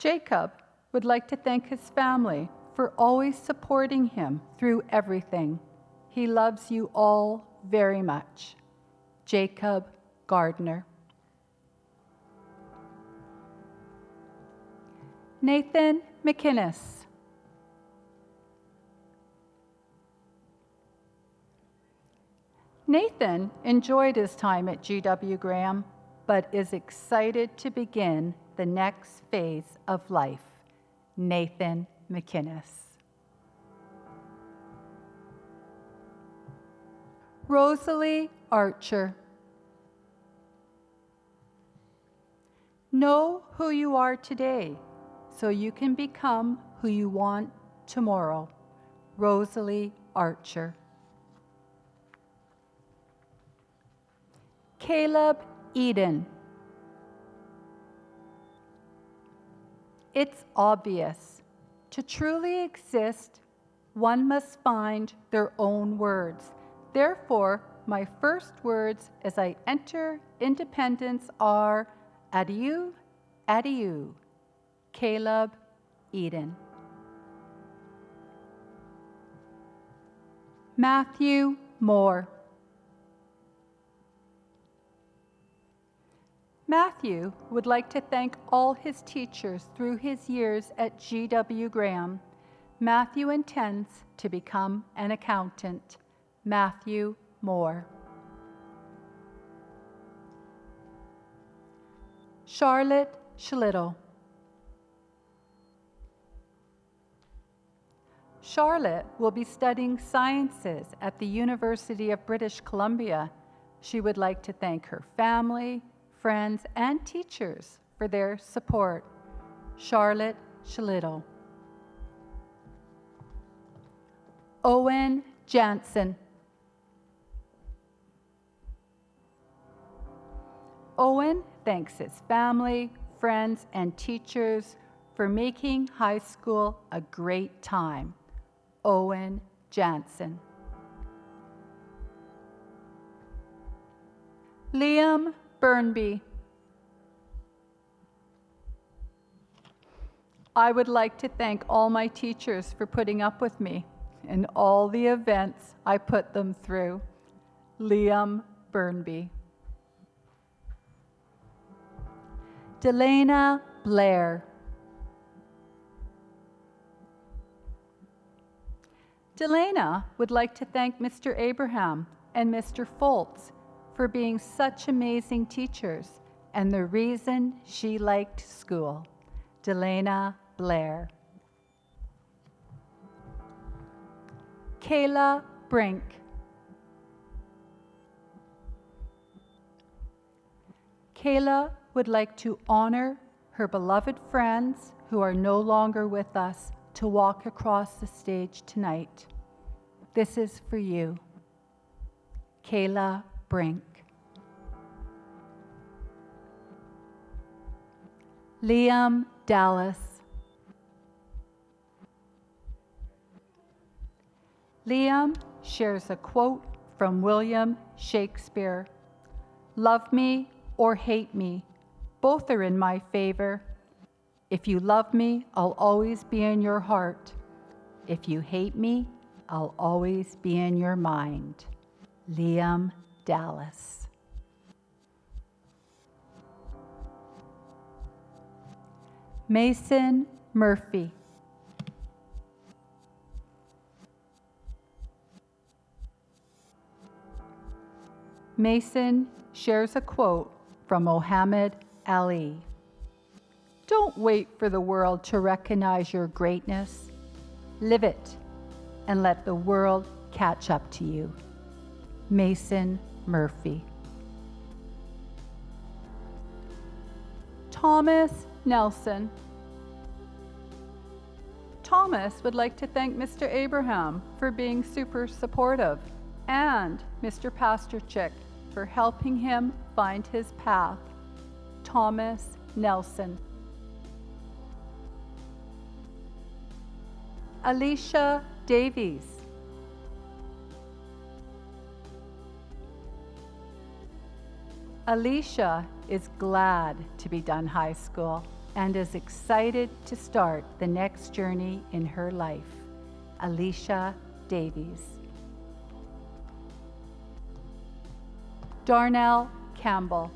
Jacob would like to thank his family for always supporting him through everything. He loves you all very much. Jacob Gardner. Nathan McInnes. Nathan enjoyed his time at GW Graham, but is excited to begin the next phase of life. Nathan McInnes. Rosalie Archer. Know who you are today so you can become who you want tomorrow. Rosalie Archer. Caleb Eden. It's obvious. To truly exist, one must find their own words. Therefore, my first words as I enter independence are adieu, adieu. Caleb Eden. Matthew Moore. Matthew would like to thank all his teachers through his years at GW Graham. Matthew intends to become an accountant. Matthew Moore. Charlotte Schlittle. Charlotte will be studying sciences at the University of British Columbia. She would like to thank her family, friends, and teachers for their support. Charlotte Schlittle. Owen Jansen. Owen thanks his family, friends, and teachers for making high school a great time. Owen Jansen. Liam Burnby. I would like to thank all my teachers for putting up with me and all the events I put them through. Liam Burnby. Delana Blair. Delana would like to thank Mr. Abraham and Mr. Foltz for being such amazing teachers and the reason she liked school. Delana Blair. Kayla Brink. Kayla would like to honor her beloved friends who are no longer with us to walk across the stage tonight. This is for you. Kayla Brink. Liam Dallas. Liam shares a quote from William Shakespeare. Love me or hate me, both are in my favor. If you love me, I'll always be in your heart. If you hate me, I'll always be in your mind. Liam Dallas. Mason Murphy. Mason shares a quote from Muhammad Ali. Don't wait for the world to recognize your greatness. Live it and let the world catch up to you. Mason Murphy. Thomas Nelson. Thomas would like to thank Mr. Abraham for being super supportive and Mr. Pastorchick for helping him find his path. Thomas Nelson. Alicia Davies. Alicia is glad to be done high school. and is excited to start the next journey in her life. Alicia Davies. Darnell Campbell.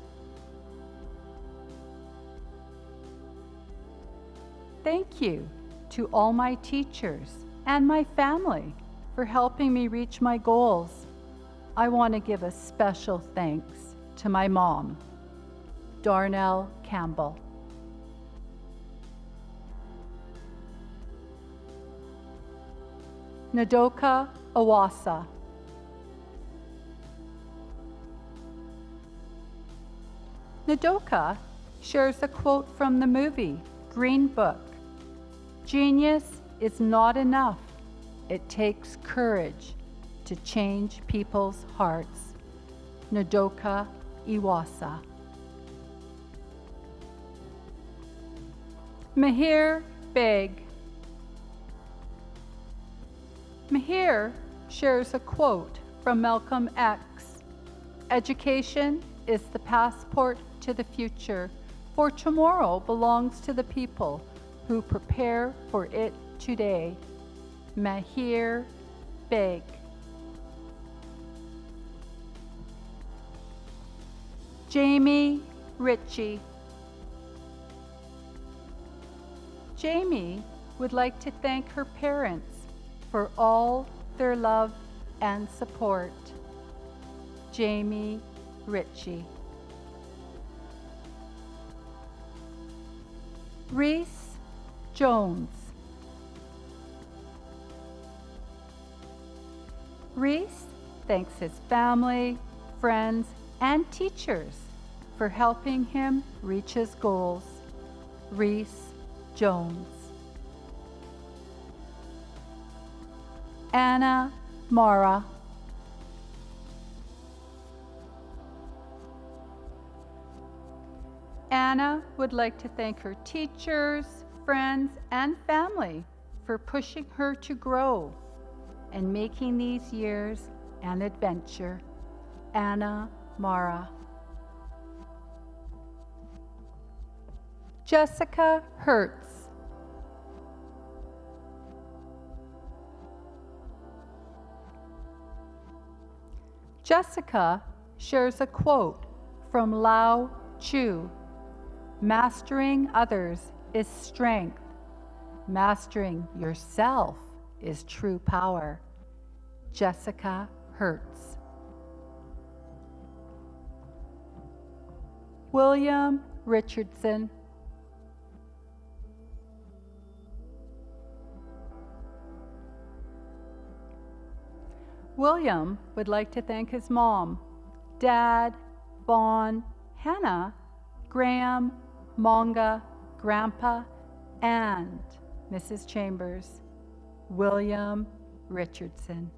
Thank you to all my teachers and my family for helping me reach my goals. I want to give a special thanks to my mom, Darnell Campbell. Nadoka Awasa. Nadoka shares a quote from the movie Green Book. Genius is not enough. It takes courage to change people's hearts. Nadoka Iwasa. Mahir Beg. Mahir shares a quote from Malcolm X. Education is the passport to the future, for tomorrow belongs to the people who prepare for it today. Mahir Beg. Jamie Ritchie. Jamie would like to thank her parents for all their love and support. Jamie Ritchie. Reese Jones. Reese thanks his family, friends, and teachers for helping him reach his goals. Reese Jones. Anna Mara. Anna would like to thank her teachers, friends, and family for pushing her to grow and making these years an adventure. Anna Mara. Jessica Hertz. Jessica shares a quote from Lao Tzu. Mastering others is strength. Mastering yourself is true power. Jessica Hertz. William Richardson. William would like to thank his mom, Dad, Vaughn, Hannah, Graham, Monga, Grandpa, and Mrs. Chambers. William Richardson.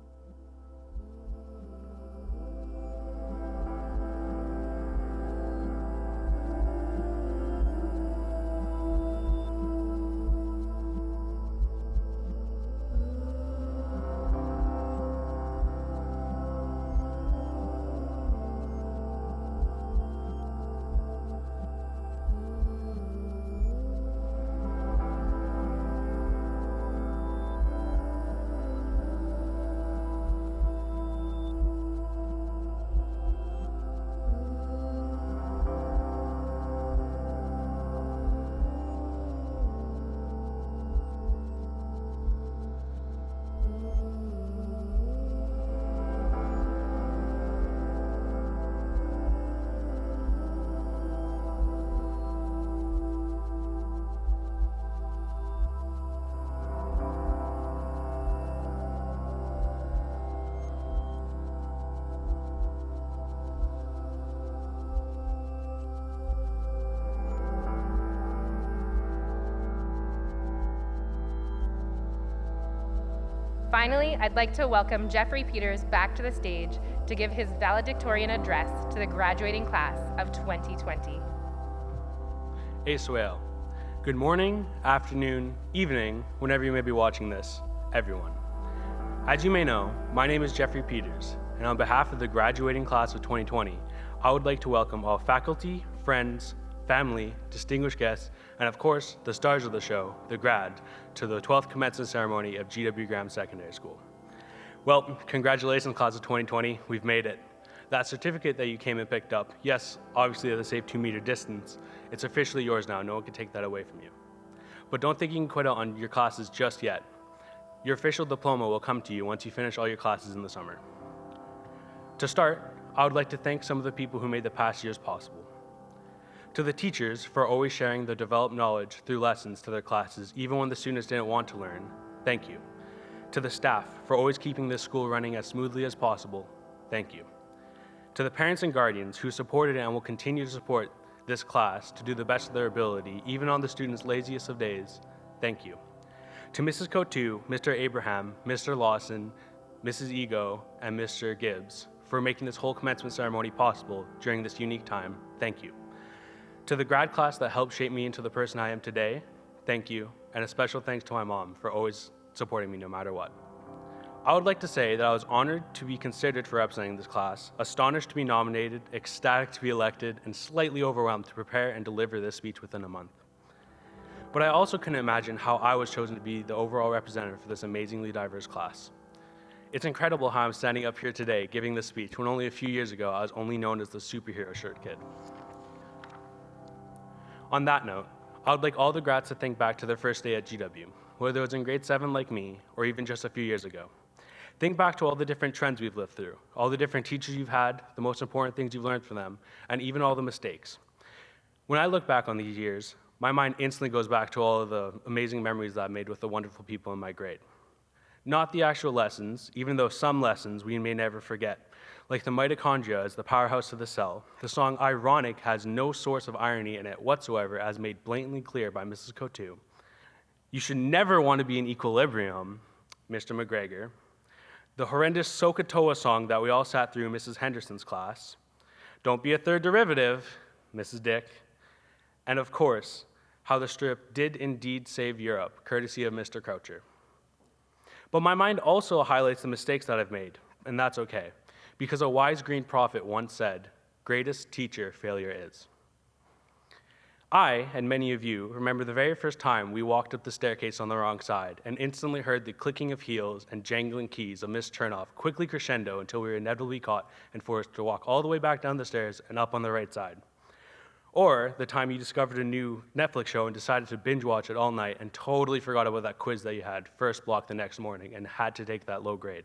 Finally, I'd like to welcome Jeffrey Peters back to the stage to give his valedictorian address to the graduating class of 2020. Eswell. Good morning, afternoon, evening, whenever you may be watching this, everyone. As you may know, my name is Jeffrey Peters, and on behalf of the graduating class of 2020, I would like to welcome all faculty, friends, family, distinguished guests, and of course, the stars of the show, the grad, to the 12th commencement ceremony of GW Graham Secondary School. Well, congratulations, class of 2020, we've made it. That certificate that you came and picked up, yes, obviously at a safe 2-meter distance, it's officially yours now, no one can take that away from you. But don't think you can quit out on your classes just yet. Your official diploma will come to you once you finish all your classes in the summer. To start, I would like to thank some of the people who made the past years possible. To the teachers for always sharing the developed knowledge through lessons to their classes, even when the students didn't want to learn, thank you. To the staff for always keeping this school running as smoothly as possible, thank you. To the parents and guardians who supported and will continue to support this class to do the best of their ability, even on the students' laziest of days, thank you. To Mrs. Cotu, Mr. Abraham, Mr. Lawson, Mrs. Ego, and Mr. Gibbs for making this whole commencement ceremony possible during this unique time, thank you. To the grad class that helped shape me into the person I am today, thank you, and a special thanks to my mom for always supporting me no matter what. I would like to say that I was honored to be considered for representing this class, astonished to be nominated, ecstatic to be elected, and slightly overwhelmed to prepare and deliver this speech within a month. But I also couldn't imagine how I was chosen to be the overall representative for this amazingly diverse class. It's incredible how I'm standing up here today giving this speech when only a few years ago I was only known as the superhero shirt kid. On that note, I would like all the grads to think back to their first day at GW, whether it was in grade 7 like me, or even just a few years ago. Think back to all the different trends we've lived through, all the different teachers you've had, the most important things you've learned from them, and even all the mistakes. When I look back on these years, my mind instantly goes back to all of the amazing memories that I've made with the wonderful people in my grade. Not the actual lessons, even though some lessons we may never forget, like the mitochondria as the powerhouse of the cell. The song Ironic has no source of irony in it whatsoever, as made blatantly clear by Mrs. Cotu. You should never want to be in equilibrium, Mr. McGregor. The horrendous Sokotoa song that we all sat through in Mrs. Henderson's class. Don't be a third derivative, Mrs. Dick. And of course, how the strip did indeed save Europe, courtesy of Mr. Croucher. But my mind also highlights the mistakes that I've made, and that's okay, because a wise green prophet once said, "Greatest teacher failure is." I, and many of you, remember the very first time we walked up the staircase on the wrong side and instantly heard the clicking of heels and jangling keys of Miss Chernoff quickly crescendo until we were inevitably caught and forced to walk all the way back down the stairs and up on the right side. Or the time you discovered a new Netflix show and decided to binge watch it all night and totally forgot about that quiz that you had first block the next morning and had to take that low grade.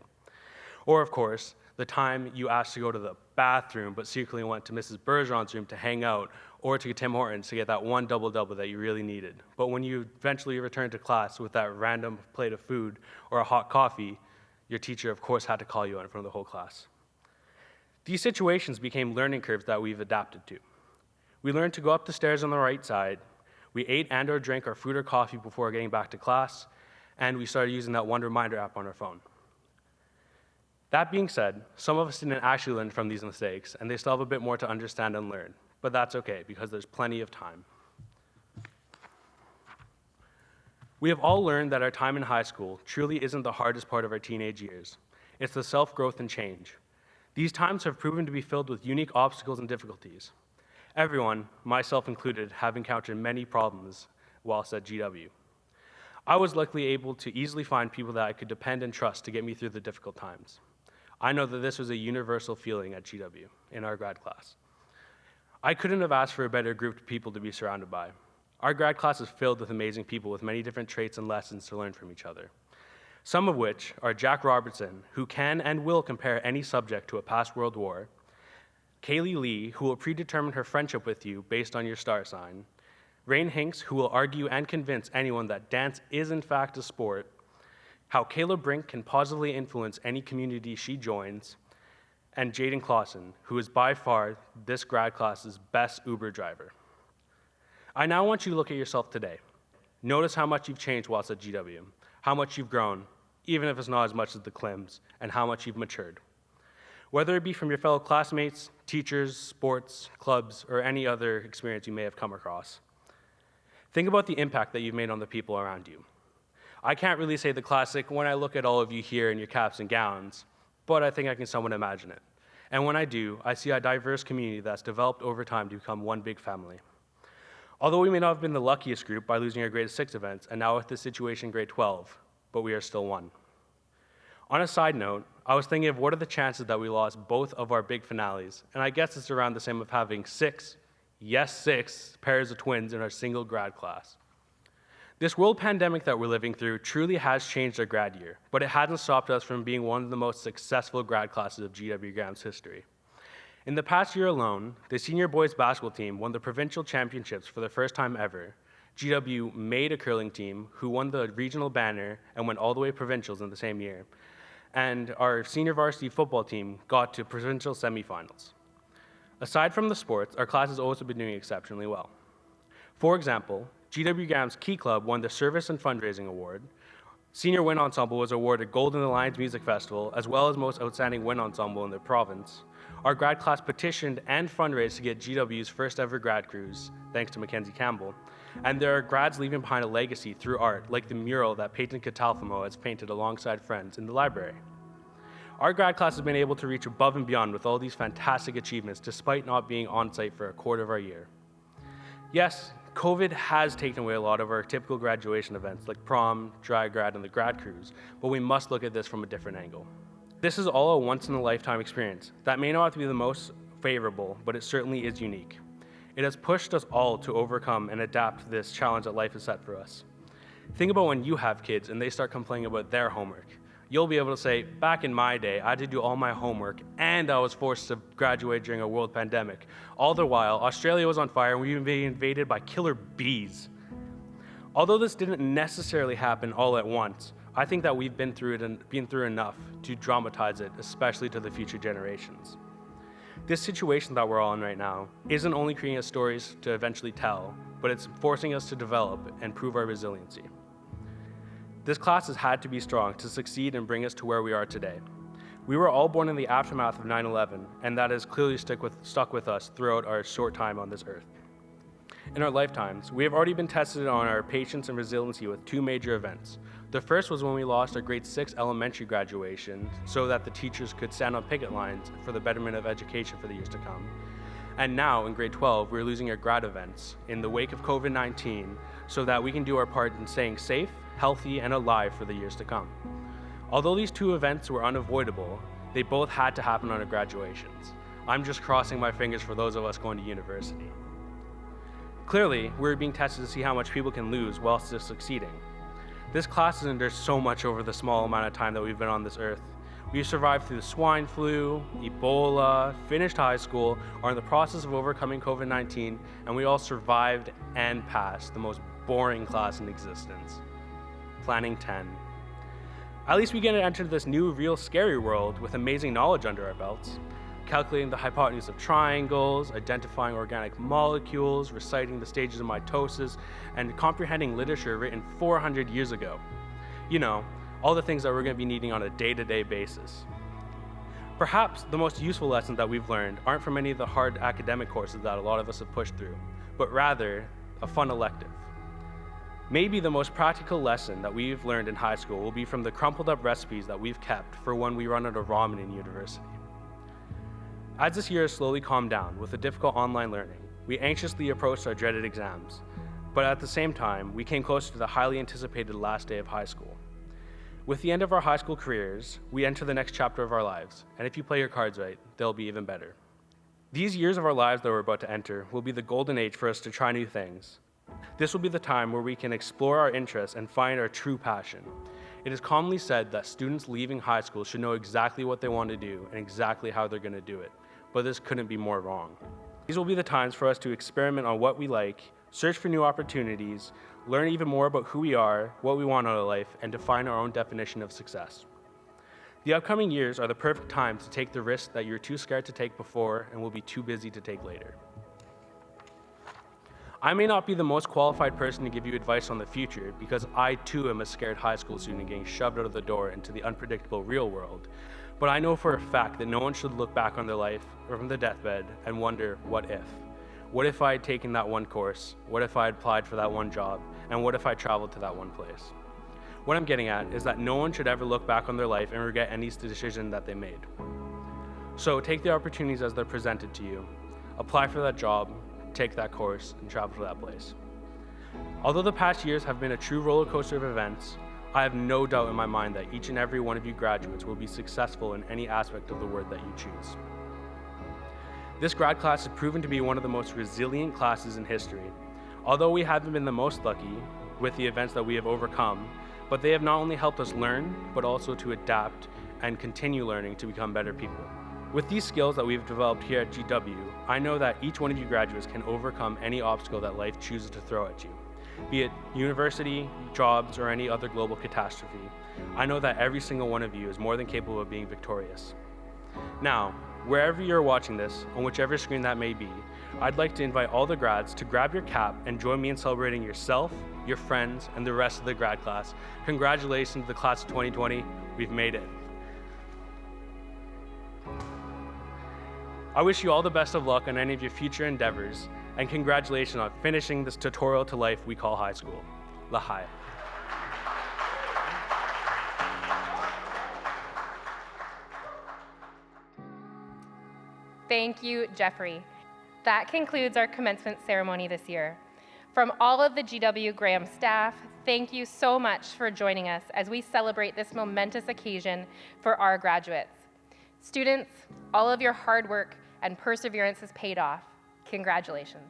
Or, of course, the time you asked to go to the bathroom but secretly went to Mrs. Bergeron's room to hang out or to Tim Hortons to get that one double-double that you really needed. But when you eventually returned to class with that random plate of food or a hot coffee, your teacher, of course, had to call you out in front of the whole class. These situations became learning curves that we've adapted to. We learned to go up the stairs on the right side, we ate and or drank our food or coffee before getting back to class, and we started using that one reminder app on our phone. That being said, some of us didn't actually learn from these mistakes, and they still have a bit more to understand and learn, but that's okay, because there's plenty of time. We have all learned that our time in high school truly isn't the hardest part of our teenage years. It's the self-growth and change. These times have proven to be filled with unique obstacles and difficulties. Everyone, myself included, have encountered many problems whilst at GW. I was luckily able to easily find people that I could depend and trust to get me through the difficult times. I know that this was a universal feeling at GW in our grad class. I couldn't have asked for a better group of people to be surrounded by. Our grad class is filled with amazing people with many different traits and lessons to learn from each other. Some of which are Jack Robertson, who can and will compare any subject to a past world war, Kaylee Lee, who will predetermine her friendship with you based on your star sign, Rain Hinks, who will argue and convince anyone that dance is in fact a sport, how Kayla Brink can positively influence any community she joins, and Jaden Clausen, who is by far this grad class's best Uber driver. I now want you to look at yourself today. Notice how much you've changed whilst at GW, how much you've grown, even if it's not as much as the Clims, and how much you've matured. Whether it be from your fellow classmates, teachers, sports, clubs, or any other experience you may have come across. Think about the impact that you've made on the people around you. I can't really say the classic, when I look at all of you here in your caps and gowns, but I think I can somewhat imagine it. And when I do, I see a diverse community that's developed over time to become one big family. Although we may not have been the luckiest group by losing our grade 6 events, and now with this situation in grade 12, but we are still one. On a side note, I was thinking of what are the chances that we lost both of our big finales, and I guess it's around the same of having 6 pairs of twins in our single grad class. This world pandemic that we're living through truly has changed our grad year, but it hasn't stopped us from being one of the most successful grad classes of GW Graham's history. In the past year alone, the senior boys basketball team won the provincial championships for the first time ever. GW made a curling team who won the regional banner and went all the way provincials in the same year. And our senior varsity football team got to provincial semifinals. Aside from the sports, our class has also been doing exceptionally well. For example, GW Graham's Key Club won the Service and Fundraising Award. Senior Wind Ensemble was awarded Golden Alliance Music Festival, as well as Most Outstanding Wind Ensemble in the province. Our grad class petitioned and fundraised to get GW's first ever grad cruise, thanks to Mackenzie Campbell. And there are grads leaving behind a legacy through art, like the mural that Peyton Catalfamo has painted alongside friends in the library. Our grad class has been able to reach above and beyond with all these fantastic achievements, despite not being on site for a quarter of our year. Yes, COVID has taken away a lot of our typical graduation events like prom, dry grad, and the grad cruise, but we must look at this from a different angle. This is all a once-in-a-lifetime experience that may not have to be the most favorable, but it certainly is unique. It has pushed us all to overcome and adapt to this challenge that life has set for us. Think about when you have kids and they start complaining about their homework. You'll be able to say, back in my day, I had to do all my homework and I was forced to graduate during a world pandemic. All the while, Australia was on fire and we were being invaded by killer bees. Although this didn't necessarily happen all at once, I think that we've been through enough to dramatize it, especially to the future generations. This situation that we're all in right now isn't only creating us stories to eventually tell, but it's forcing us to develop and prove our resiliency. This class has had to be strong to succeed and bring us to where we are today. We were all born in the aftermath of 9/11, and that has clearly stuck with us throughout our short time on this earth. In our lifetimes, we have already been tested on our patience and resiliency with 2 major events. The first was when we lost our grade 6 elementary graduation so that the teachers could stand on picket lines for the betterment of education for the years to come. And now, in grade 12, we're losing our grad events in the wake of COVID-19 so that we can do our part in staying safe, healthy, and alive for the years to come. Although these 2 events were unavoidable, they both had to happen on our graduations. I'm just crossing my fingers for those of us going to university. Clearly, we're being tested to see how much people can lose while still succeeding. This class has endured so much over the small amount of time that we've been on this earth. We've survived through the swine flu, Ebola, finished high school, are in the process of overcoming COVID-19, and we all survived and passed the most boring class in existence. Planning 10. At least we get to enter this new, real, scary world with amazing knowledge under our belts. Calculating the hypotenuse of triangles, identifying organic molecules, reciting the stages of mitosis, and comprehending literature written 400 years ago. You know, all the things that we're going to be needing on a day-to-day basis. Perhaps the most useful lessons that we've learned aren't from any of the hard academic courses that a lot of us have pushed through, but rather a fun elective. Maybe the most practical lesson that we've learned in high school will be from the crumpled up recipes that we've kept for when we run out of ramen in university. As this year has slowly calmed down with the difficult online learning, we anxiously approached our dreaded exams, but at the same time, we came closer to the highly anticipated last day of high school. With the end of our high school careers, we enter the next chapter of our lives, and if you play your cards right, they'll be even better. These years of our lives that we're about to enter will be the golden age for us to try new things. This will be the time where we can explore our interests and find our true passion. It is commonly said that students leaving high school should know exactly what they want to do and exactly how they're going to do it, but this couldn't be more wrong. These will be the times for us to experiment on what we like, search for new opportunities, learn even more about who we are, what we want out of life, and define our own definition of success. The upcoming years are the perfect time to take the risks that you're too scared to take before and will be too busy to take later. I may not be the most qualified person to give you advice on the future because I too am a scared high school student getting shoved out of the door into the unpredictable real world, but I know for a fact that no one should look back on their life or from their deathbed and wonder, what if? What if I had taken that one course? What if I had applied for that one job? And what if I traveled to that one place? What I'm getting at is that no one should ever look back on their life and regret any decision that they made. So take the opportunities as they're presented to you. Apply for that job, take that course, and travel to that place. Although the past years have been a true roller coaster of events, I have no doubt in my mind that each and every one of you graduates will be successful in any aspect of the word that you choose. This grad class has proven to be one of the most resilient classes in history. Although we haven't been the most lucky with the events that we have overcome, but they have not only helped us learn, but also to adapt and continue learning to become better people. With these skills that we've developed here at GW, I know that each one of you graduates can overcome any obstacle that life chooses to throw at you. Be it university, jobs, or any other global catastrophe, I know that every single one of you is more than capable of being victorious. Now, wherever you're watching this, on whichever screen that may be, I'd like to invite all the grads to grab your cap and join me in celebrating yourself, your friends, and the rest of the grad class. Congratulations to the class of 2020, we've made it. I wish you all the best of luck on any of your future endeavors, and congratulations on finishing this tutorial to life we call high school. Lahai. Thank you, Jeffrey. That concludes our commencement ceremony this year. From all of the GW Graham staff, thank you so much for joining us as we celebrate this momentous occasion for our graduates. Students, all of your hard work and perseverance has paid off. Congratulations.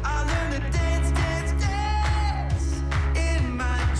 I learned to dance, dance, dance in my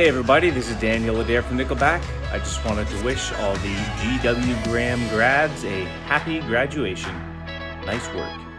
Hey everybody, this is Daniel Adair from Nickelback. I just wanted to wish all the GW Graham grads a happy graduation. Nice work.